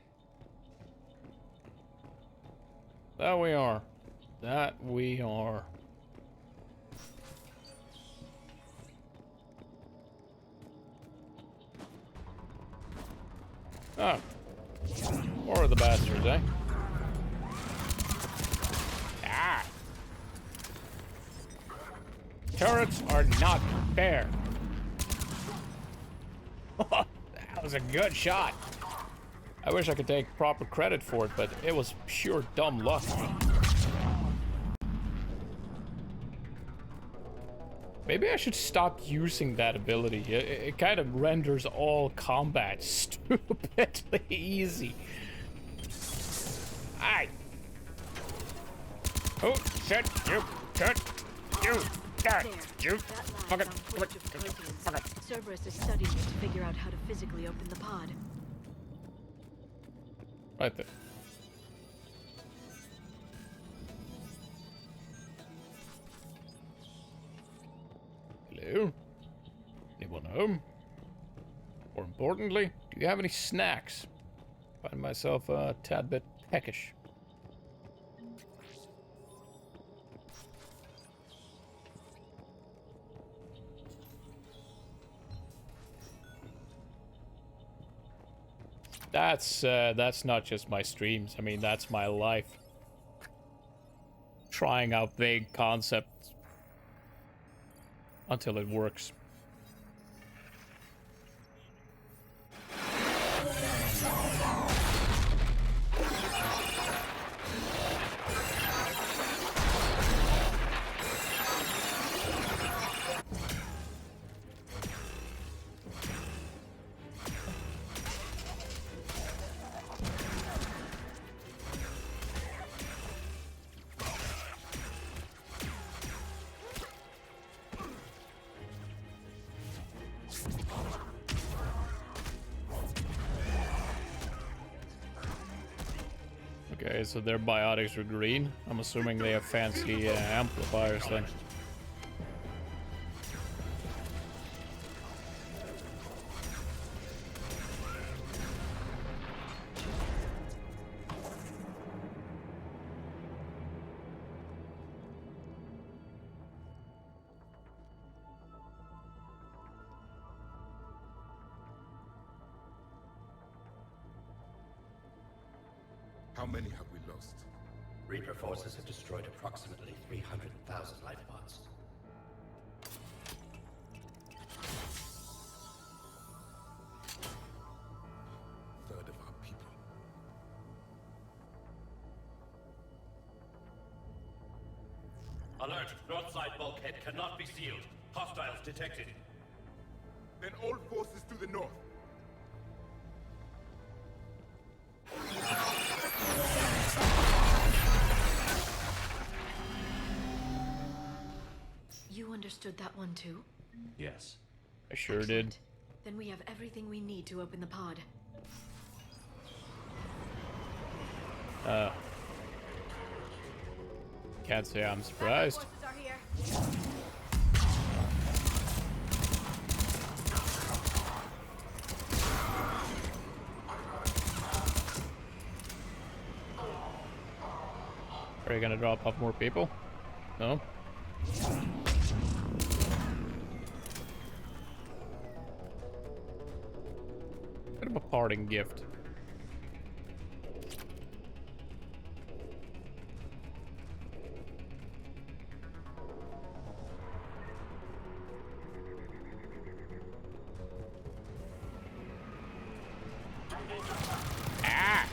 That we are. That we are. Ah. More of the bastards, eh? Ah. Turrets are not fair. That was a good shot. I wish I could take proper credit for it, but it was pure dumb luck. Maybe I should stop using that ability. It kind of renders all combat stupidly easy. Aye. Oh, shit, you, shit, you, that, you, fuck it, fuck it, fuck it. Cerberus is studying it to figure out how to physically open the pod. Right there. Hello? Anyone home? More importantly, do you have any snacks? Find myself a tad bit peckish. That's not just my streams. I mean, that's my life. Trying out vague concepts until it works. Okay, so their biotics are green. I'm assuming they have fancy amplifiers then. How many have we lost? Reaper forces have destroyed approximately 300,000 life pods. Third of our people. Alert! North side bulkhead cannot be sealed. Hostiles detected. Then all forces to the north. You understood that one too? Yes. I sure did. Then we have everything we need to open the pod. Can't say I'm surprised. Forces are here. Are you gonna drop off more people? No? Bit of a parting gift. Ah!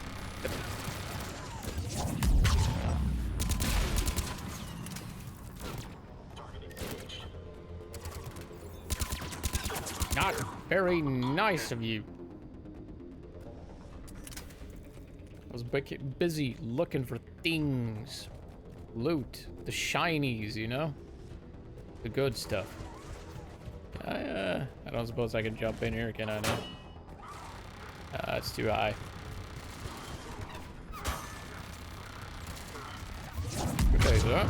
Not very nice of you. I was busy looking for things. Loot. The shinies, you know? The good stuff. I don't suppose I can jump in here, can I now? It's too high. Okay, so.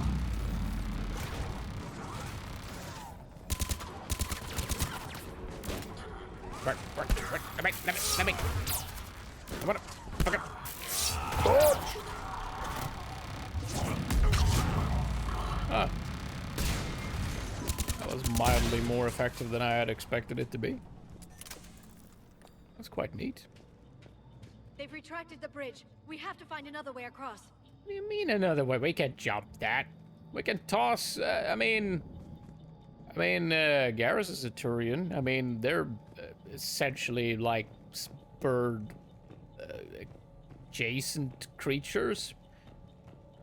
Let me. Come on. Okay. Ah. That was mildly more effective than I had expected it to be. That's quite neat. They've retracted the bridge. We have to find another way across. What do you mean another way? We can jump that. We can toss, I mean, Garrus is a Turian. I mean, they're essentially like bird adjacent creatures.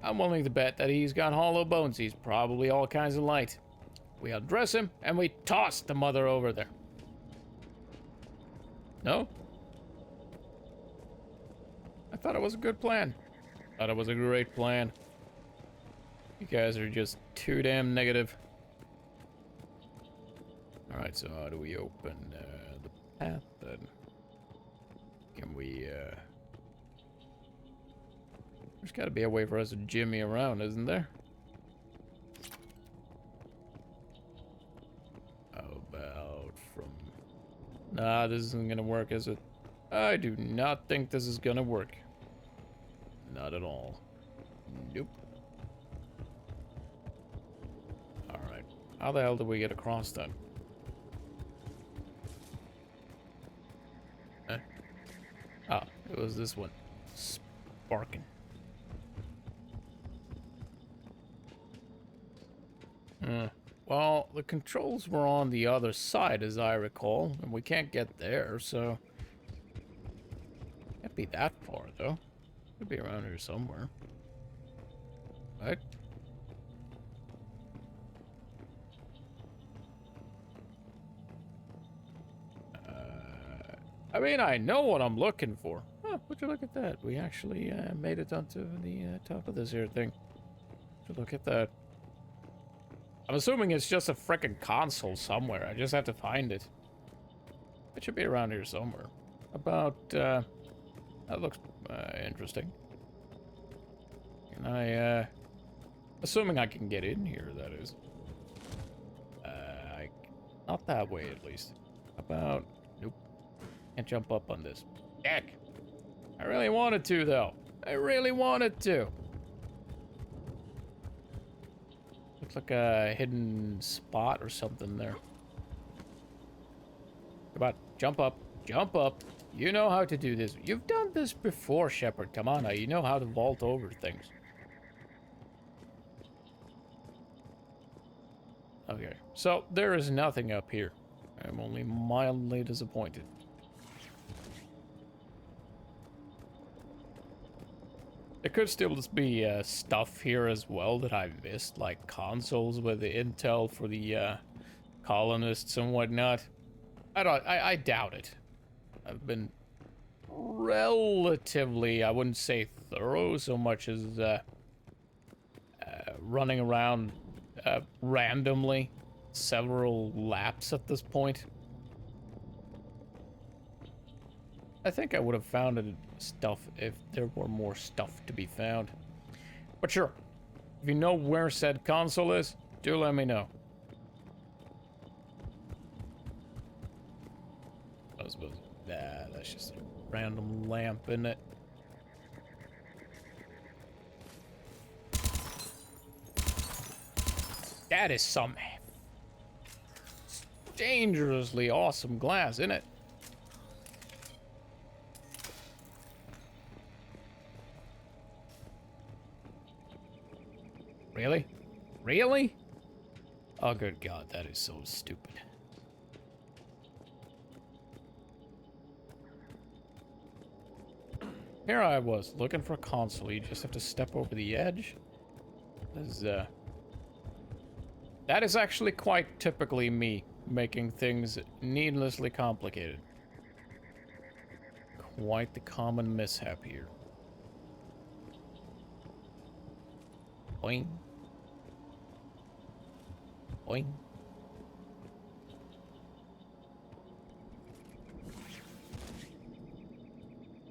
I'm willing to bet that he's got hollow bones. He's probably all kinds of light. We undress him and we toss the mother over there. No? I thought it was a good plan. Thought it was a great plan. You guys are just too damn negative. Alright, so how do we open the path then? Can we, There's gotta be a way for us to jimmy around, isn't there? How about from... Nah, this isn't gonna work, is it? I do not think this is gonna work. Not at all. Nope. Alright. How the hell do we get across then? Huh? Ah, it was this one. Sparking. Well, the controls were on the other side, as I recall, and we can't get there, so... Can't be that far, though. Could be around here somewhere. Right? I mean, I know what I'm looking for. Oh, would you look at that? We actually made it onto the top of this here thing. Would you look at that? I'm assuming it's just a frickin' console somewhere. I just have to find it. It should be around here somewhere. About, that looks interesting. Can I, assuming I can get in here, that is. Not that way, at least. About, nope. Can't jump up on this. Heck. I really wanted to, though. I really wanted to. Looks like a hidden spot or something there. Come on, jump up. Jump up. You know how to do this. You've done this before, Shepard. Come on now. You know how to vault over things. Okay. So, there is nothing up here. I'm only mildly disappointed. There could still just be stuff here as well that I missed, like consoles with the intel for the colonists and whatnot. I doubt it. I've been relatively, I wouldn't say thorough so much as running around randomly several laps at this point. I think I would have found stuff if there were more stuff to be found. But sure, if you know where said console is, do let me know. I suppose that's just a random lamp, isn't it? That is some dangerously awesome glass, isn't it? Really? Really? Oh, good God, that is so stupid. Here I was, looking for a console. You just have to step over the edge. That is actually quite typically me, making things needlessly complicated. Quite the common mishap here. Boing. Boing.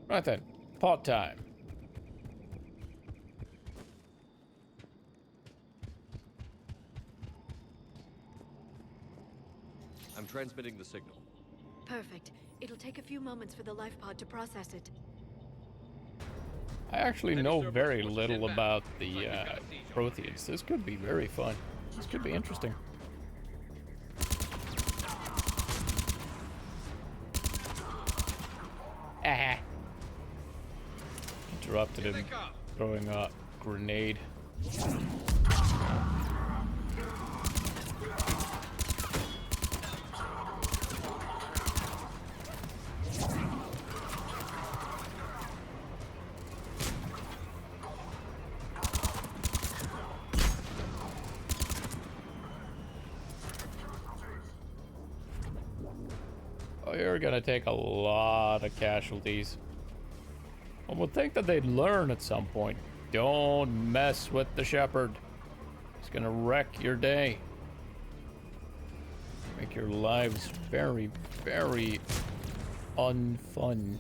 Right then, pot time. I'm transmitting the signal. Perfect. It'll take a few moments for the life pod to process it. I actually know very little about the Protheans. This could be very fun. This could be interesting. Ah! Interrupted him throwing a grenade. Oh, you're gonna take a lot of casualties. One would think that they'd learn at some point. Don't mess with the Shepherd. It's gonna wreck your day. Make your lives very, very unfun.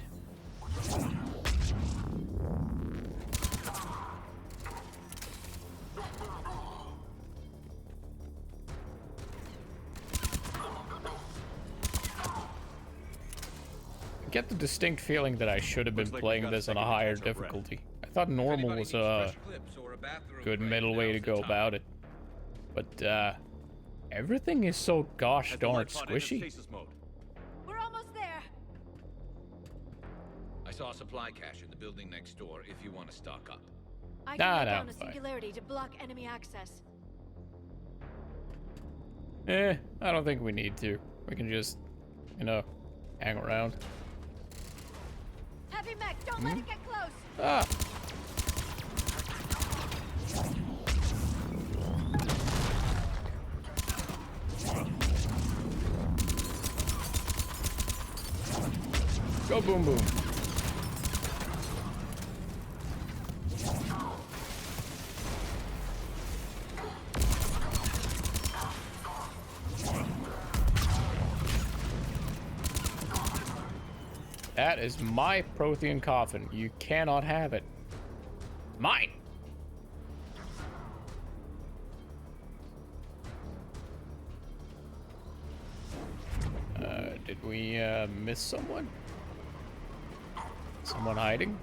I get the distinct feeling that I should have been playing this on a higher difficulty. I thought normal was a good middle way to go about it. But, everything is so gosh darn squishy. We're almost there. I saw a supply cache in the building next door if you want to stock up. I can lay down a singularity to block enemy access. I don't think we need to. We can just, you know, hang around. Heavy mech, don't let it get close. Ah! Go boom boom. That is my Prothean coffin. You cannot have it. Mine. Did we miss someone? Someone hiding?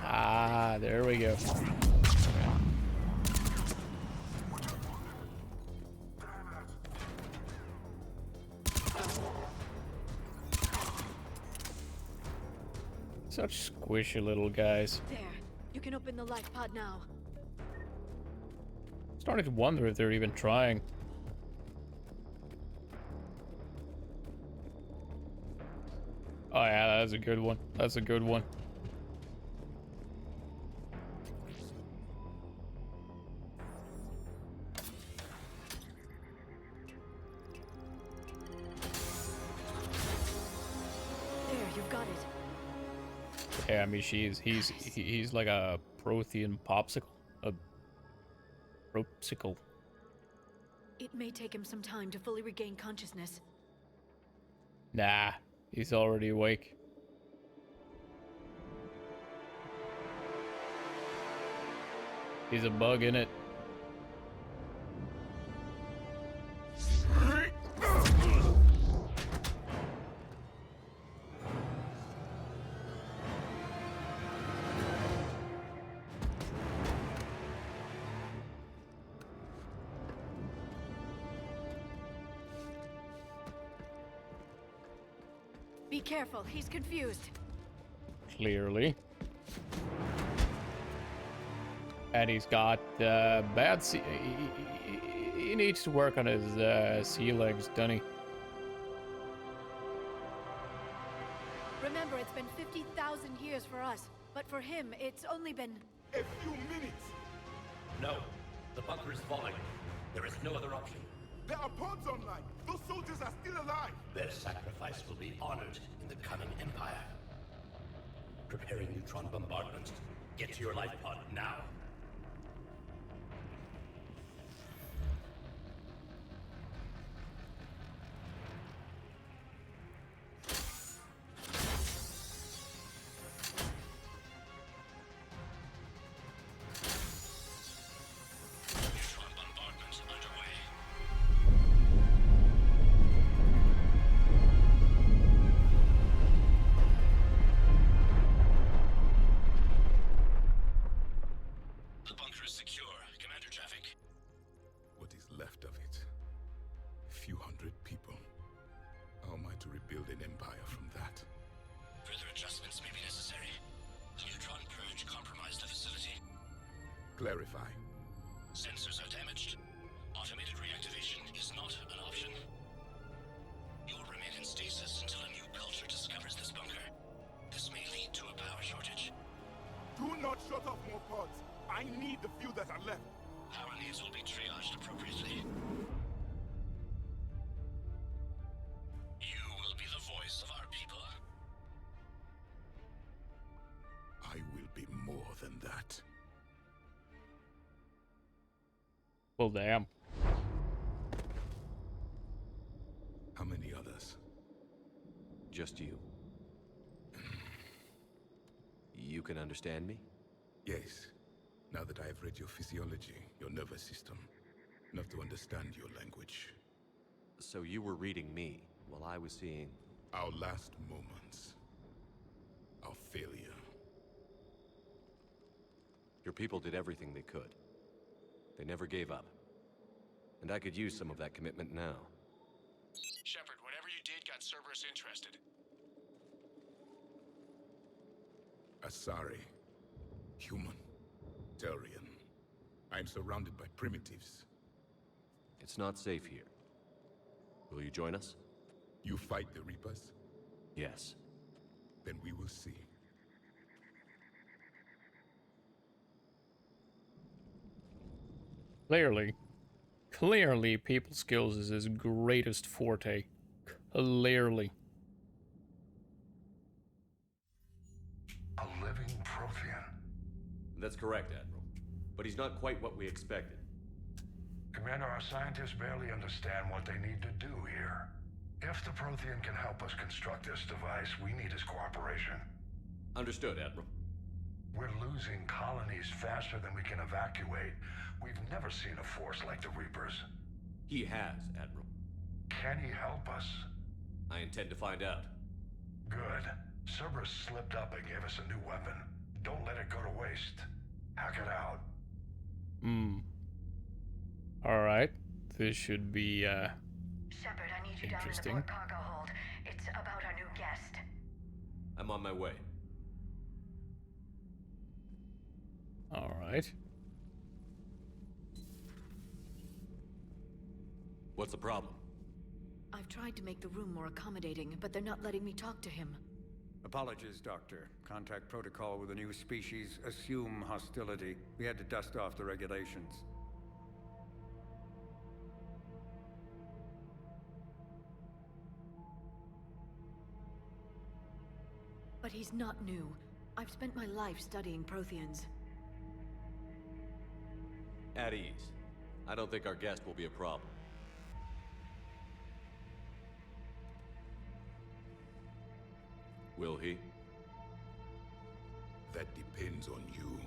Ah, there we go. Such squishy little guys. There. You can open the life pod now. Starting to wonder if they're even trying. Oh yeah, that's a good one. That's a good one. There, you've got it. Yeah, I mean, he's like a Prothean popsicle. A propsicle. It may take him some time to fully regain consciousness. Nah, he's already awake. He's a bug in it. Be careful, he's confused. Clearly. And he's got bad sea. He needs to work on his sea legs, doesn't he? Remember, it's been 50,000 years for us, but for him, it's only been A few minutes! No. The bunker is falling. There is no other option. There are pods online! Those soldiers are still alive! Their sacrifice will be honored in the coming Empire. Preparing neutron bombardment. Get to your life pod now. Neutron bombardment underway. The bunker is secure. Commander Traffic. What is left of it? A few hundred people. How am I to rebuild an empire from that? Further adjustments may be necessary. The neutron purge compromised the facility. Clarify. Sensors are damaged. Automated reactivation is not an option. You will remain in stasis until a new culture discovers this bunker. This may lead to a power shortage. Do not shut off more pods! I need the few that are left! Power needs will be triaged appropriately. You will be the voice of our people. I will be more than that. Well, damn. How many others? Just you. You can understand me? Yes. Now that I have read your physiology, your nervous system, enough to understand your language. So you were reading me while I was seeing... Our last moments. Our failure. Your people did everything they could. They never gave up. And I could use some of that commitment now. Shepard, whatever you did got Cerberus interested. Asari. Human. Turian. I am surrounded by primitives. It's not safe here. Will you join us? You fight the Reapers? Yes. Then we will see. Clearly, people skills is his greatest forte. Clearly. A living Prothean. That's correct, Admiral. But he's not quite what we expected. Commander, our scientists barely understand what they need to do here. If the Prothean can help us construct this device, we need his cooperation. Understood, Admiral. We're losing colonies faster than we can evacuate. We've never seen a force like the Reapers. He has, Admiral. Can he help us? I intend to find out. Good. Cerberus slipped up and gave us a new weapon. Don't let it go to waste. Hack it out. Alright. This should be, Shepard, I need you down in the interesting. port cargo hold. It's about our new guest. I'm on my way. All right. What's the problem? I've tried to make the room more accommodating, but they're not letting me talk to him. Apologies, Doctor. Contact protocol with a new species. Assume hostility. We had to dust off the regulations. But he's not new. I've spent my life studying Protheans. At ease. I don't think our guest will be a problem. Will he? That depends on you.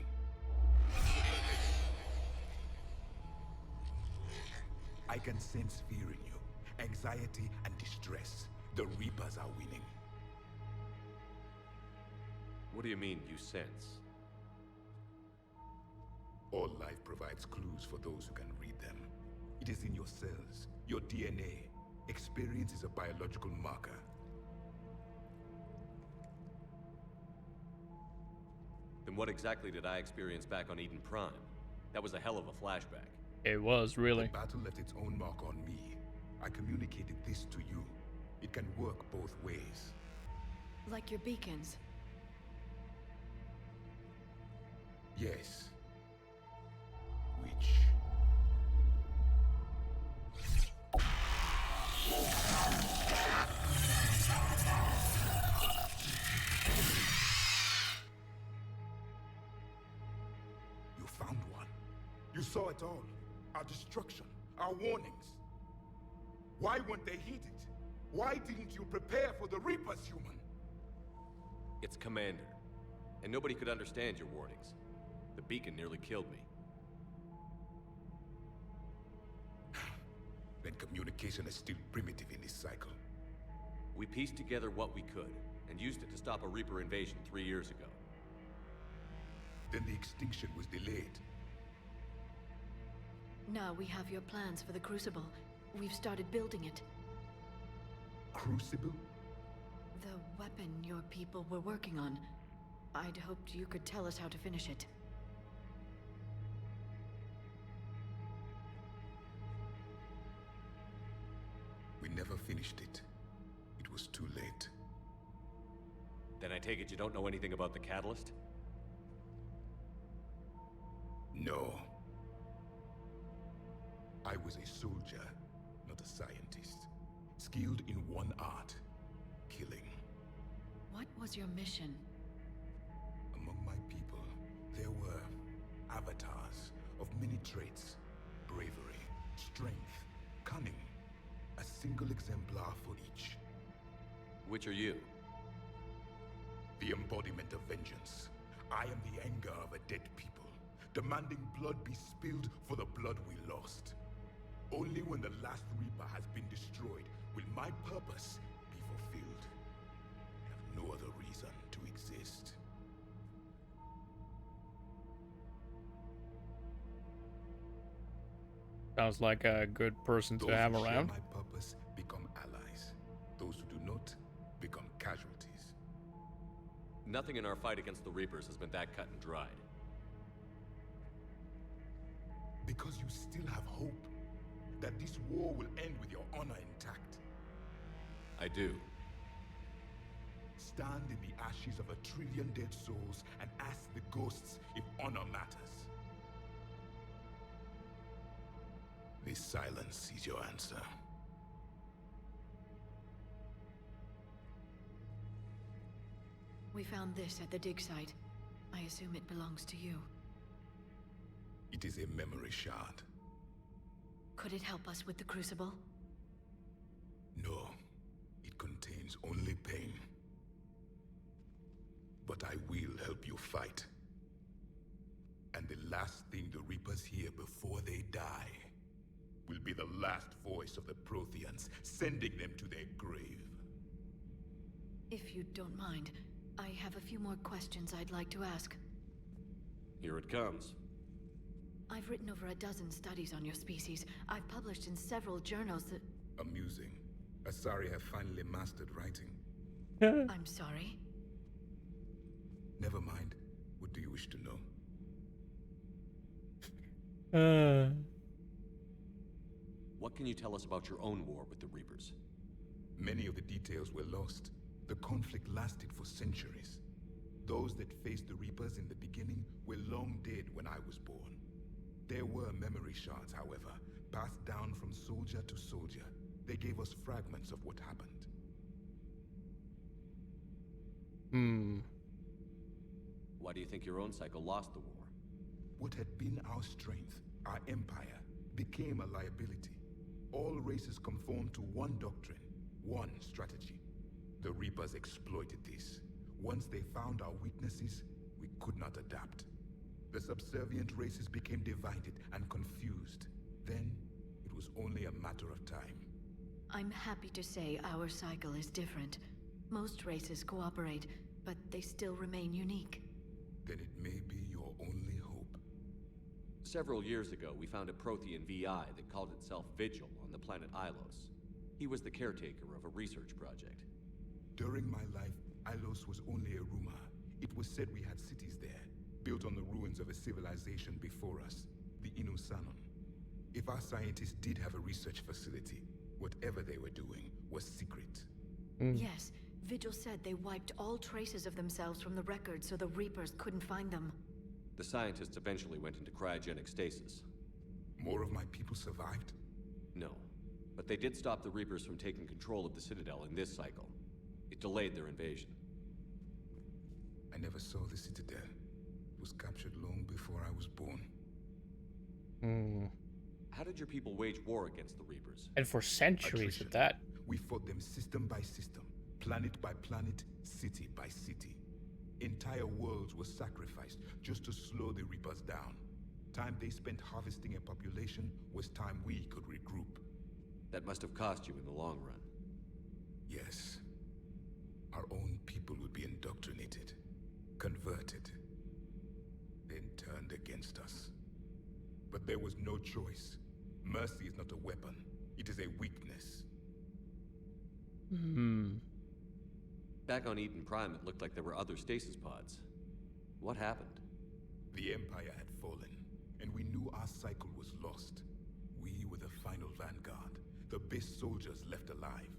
I can sense fear in you, anxiety and distress. The Reapers are winning. What do you mean, you sense? All life provides clues for those who can read them. It is in your cells, your DNA. Experience is a biological marker. Then what exactly did I experience back on Eden Prime? That was a hell of a flashback. It was, really. The battle left its own mark on me. I communicated this to you. It can work both ways. Like your beacons. Yes. Which... You found one. You saw it all. Our destruction, our warnings. Why weren't they heeded? Why didn't you prepare for the Reapers, human? It's Commander. And nobody could understand your warnings. The beacon nearly killed me. Then communication is still primitive in this cycle. We pieced together what we could, and used it to stop a Reaper invasion 3 years ago. Then the extinction was delayed. Now we have your plans for the Crucible. We've started building it. Crucible? The weapon your people were working on. I'd hoped you could tell us how to finish it. We never finished it. It was too late. Then I take it you don't know anything about the catalyst? No. I was a soldier, not a scientist. Skilled in one art, killing. What was your mission? Among my people, there were avatars of many traits. Bravery, strength, cunning. A single exemplar for each. Which are you? The embodiment of vengeance. I am the anger of a dead people, demanding blood be spilled for the blood we lost. Only when the last Reaper has been destroyed will my purpose be fulfilled. I have no other reason to exist. Sounds like a good person to have Those who share around. my purpose become allies. Those who do not become casualties. Nothing in our fight against the Reapers has been that cut and dried. Because you still have hope that this war will end with your honor intact. I do. Stand in the ashes of 1 trillion dead souls and ask the ghosts if honor matters. This silence is your answer. We found this at the dig site. I assume it belongs to you. It is a memory shard. Could it help us with the Crucible? No, it contains only pain. But I will help you fight. And the last thing the Reapers hear before they die will be the last voice of the Protheans, sending them to their grave. If you don't mind, I have a few more questions I'd like to ask. Here it comes. I've written over a dozen studies on your species. I've published in several journals that... Amusing. Asari have finally mastered writing. I'm sorry? Never mind. What do you wish to know? What can you tell us about your own war with the Reapers? Many of the details were lost. The conflict lasted for centuries. Those that faced the Reapers in the beginning were long dead when I was born. There were memory shards, however, passed down from soldier to soldier. They gave us fragments of what happened. Why do you think your own cycle lost the war? What had been our strength, our empire, became a liability. All races conformed to one doctrine, one strategy. The Reapers exploited this. Once they found our weaknesses, we could not adapt. The subservient races became divided and confused. Then, it was only a matter of time. I'm happy to say our cycle is different. Most races cooperate, but they still remain unique. Then it may be your only hope. Several years ago, we found a Prothean VI that called itself Vigil on the planet Ilos. He was the caretaker of a research project. During my life, Ilos was only a rumor. It was said we had cities there, built on the ruins of a civilization before us, the Inusanon. If our scientists did have a research facility, whatever they were doing was secret. Yes, Vigil said they wiped all traces of themselves from the records so the Reapers couldn't find them. The scientists eventually went into cryogenic stasis. More of my people survived? No, but they did stop the Reapers from taking control of the Citadel in this cycle. It delayed their invasion. I never saw the Citadel. It was captured long before I was born. How did your people wage war against the Reapers? And for centuries at that. We fought them system by system, planet by planet, city by city. Entire worlds were sacrificed just to slow the Reapers down. Time they spent harvesting a population was time we could regroup. That must have cost you in the long run. Yes. Our own people would be indoctrinated, converted, then turned against us. But there was no choice. Mercy is not a weapon. It is a weakness. Back on Eden Prime, it looked like there were other stasis pods. What happened? The Empire had fallen, and we knew our cycle was lost. We were the final vanguard, the best soldiers left alive.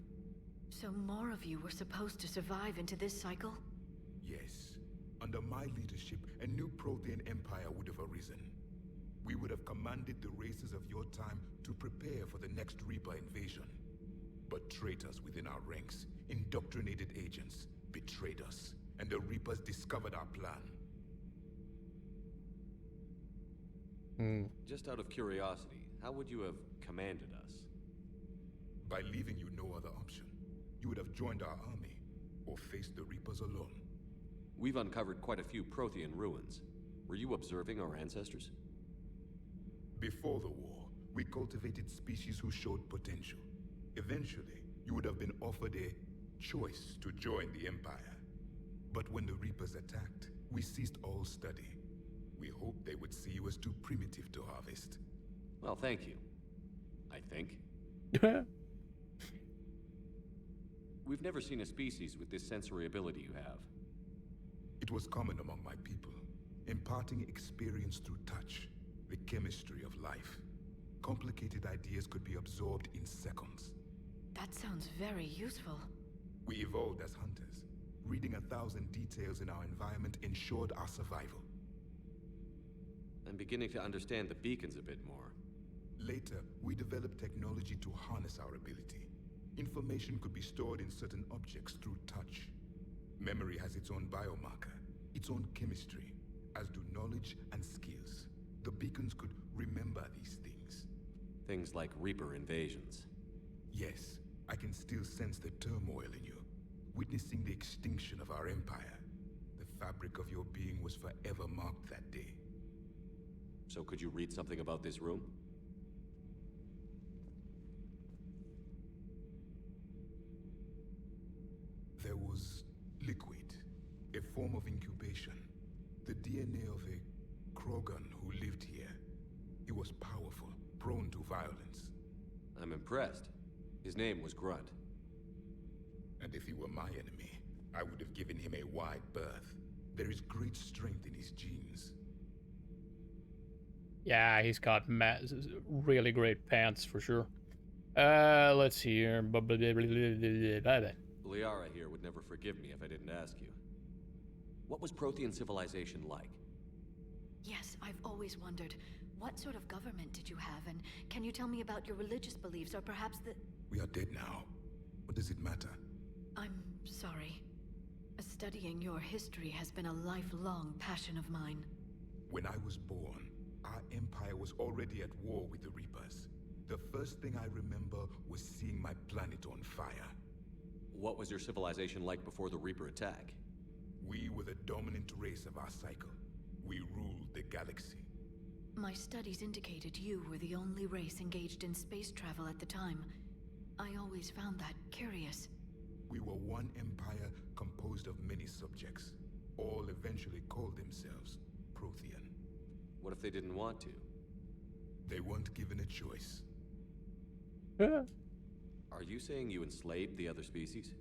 So more of you were supposed to survive into this cycle? Yes. Under my leadership, a new Prothean empire would have arisen. We would have commanded the races of your time to prepare for the next Reaper invasion. But traitors within our ranks, indoctrinated agents, betrayed us, and the Reapers discovered our plan. Just out of curiosity, how would you have commanded us? By leaving you no other option. You would have joined our army, or faced the Reapers alone. We've uncovered quite a few Prothean ruins. Were you observing our ancestors? Before the war, we cultivated species who showed potential. Eventually, you would have been offered a choice to join the Empire. But when the Reapers attacked, we ceased all study. We hoped they would see you as too primitive to harvest. Well, thank you. I think. We've never seen a species with this sensory ability you have. It was common among my people, imparting experience through touch, the chemistry of life. Complicated ideas could be absorbed in seconds. That sounds very useful. We evolved as hunters. Reading 1,000 details in our environment ensured our survival. I'm beginning to understand the beacons a bit more. Later, we developed technology to harness our ability. Information could be stored in certain objects through touch. Memory has its own biomarker, its own chemistry, as do knowledge and skills. The beacons could remember these things. Things like Reaper invasions. Yes, I can still sense the turmoil in you, witnessing the extinction of our empire. The fabric of your being was forever marked that day. So could you read something about this room? There was liquid, a form of incubation. The DNA of a Krogan who lived here. He was powerful, prone to violence. I'm impressed. His name was Grunt. And if he were my enemy, I would have given him a wide berth. There is great strength in his genes. Yeah, he's got really great pants for sure. Let's see here. Liara here would never forgive me if I didn't ask you. What was Prothean civilization like? Yes, I've always wondered, what sort of government did you have, and can you tell me about your religious beliefs, or perhaps the... We are dead now. What does it matter? I'm sorry. Studying your history has been a lifelong passion of mine. When I was born, our empire was already at war with the Reapers. The first thing I remember was seeing my planet on fire. What was your civilization like before the Reaper attack? We were the dominant race of our cycle. We ruled the galaxy. My studies indicated you were the only race engaged in space travel at the time. I always found that curious. We were one empire composed of many subjects. All eventually called themselves Prothean. What if they didn't want to? They weren't given a choice. Are you saying you enslaved the other species?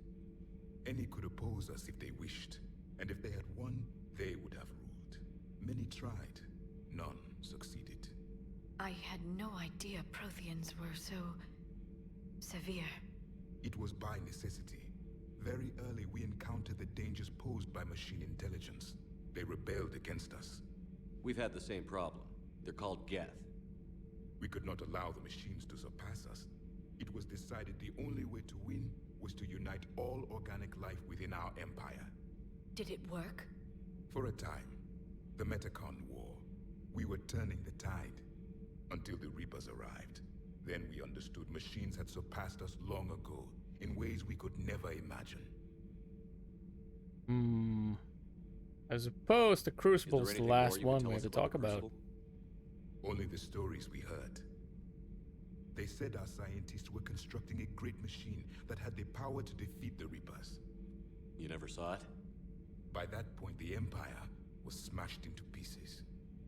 Any could oppose us if they wished, and if they had won, they would have ruled. Many tried. None succeeded. I had no idea Protheans were so... severe. It was by necessity. Very early we encountered the dangers posed by machine intelligence. They rebelled against us. We've had the same problem. They're called Geth. We could not allow the machines to surpass us. It was decided the only way to win was to unite all organic life within our empire. Did it work? For a time. The Metacon War. We were turning the tide. Until the Reapers arrived. Then we understood machines had surpassed us long ago, in ways we could never imagine. I suppose the Crucible's the last one we have to talk about. Only the stories we heard. They said our scientists were constructing a great machine that had the power to defeat the Reapers. You never saw it? By that point, the Empire was smashed into pieces.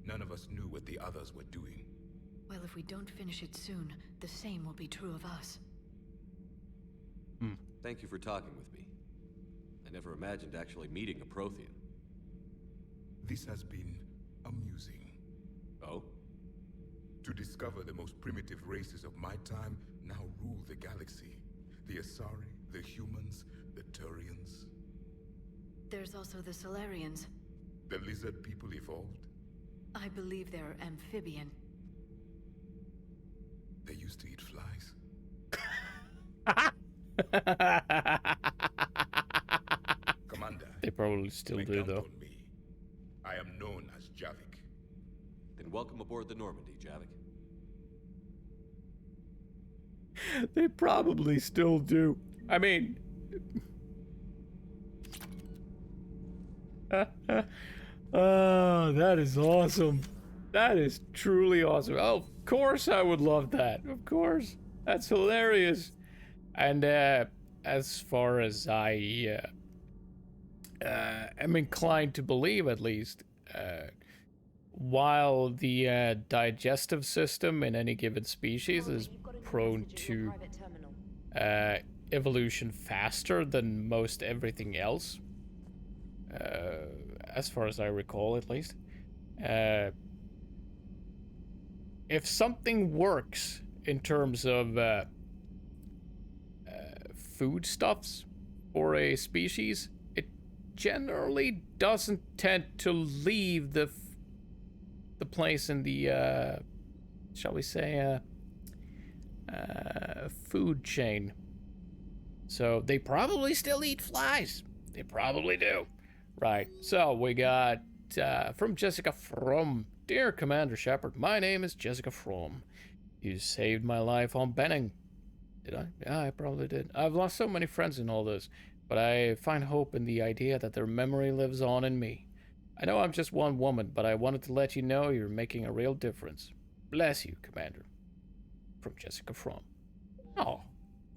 None of us knew what the others were doing. Well, if we don't finish it soon, the same will be true of us. Thank you for talking with me. I never imagined actually meeting a Prothean. This has been amusing. Oh? To discover the most primitive races of my time now rule the galaxy. The Asari, the humans, the Turians. There's also the Solarians. The lizard people evolved? I believe they're amphibian. They used to eat flies. Commander. They probably still do, though. On me. I am known as Javik. Then welcome aboard the Normandy, Javik. They probably still do. I mean... oh, that is awesome. That is truly awesome. Oh, of course I would love that. Of course. That's hilarious. And as far as I am inclined to believe, at least, while the digestive system in any given species is prone to evolution faster than most everything else, as far as I recall, at least, if something works in terms of foodstuffs for a species, it generally doesn't tend to leave the place in the shall we say food chain. So they probably still eat flies. They probably do. Right. So we got from Jessica From. Dear Commander Shepard, my name is Jessica From. You saved my life on Benning. Did I? Yeah, I probably did. I've lost so many friends in all this, but I find hope in the idea that their memory lives on in me. I know I'm just one woman, but I wanted to let you know you're making a real difference. Bless you, Commander. From Jessica From. Oh,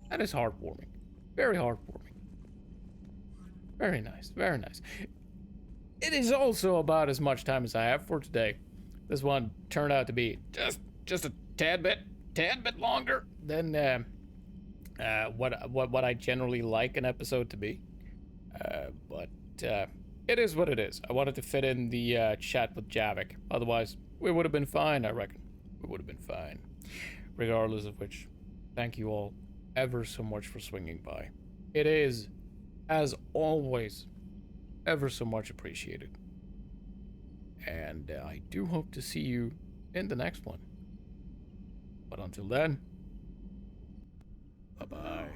that is heartwarming. Very heartwarming. Very nice, very nice. It is also about as much time as I have for today. This one turned out to be just a tad bit longer than what I generally like an episode to be. But it is what it is. I wanted to fit in the chat with Javik. Otherwise, we would have been fine, I reckon. We would have been fine. Regardless of which, thank you all ever so much for swinging by. It is, as always, ever so much appreciated. And I do hope to see you in the next one. But until then, bye-bye.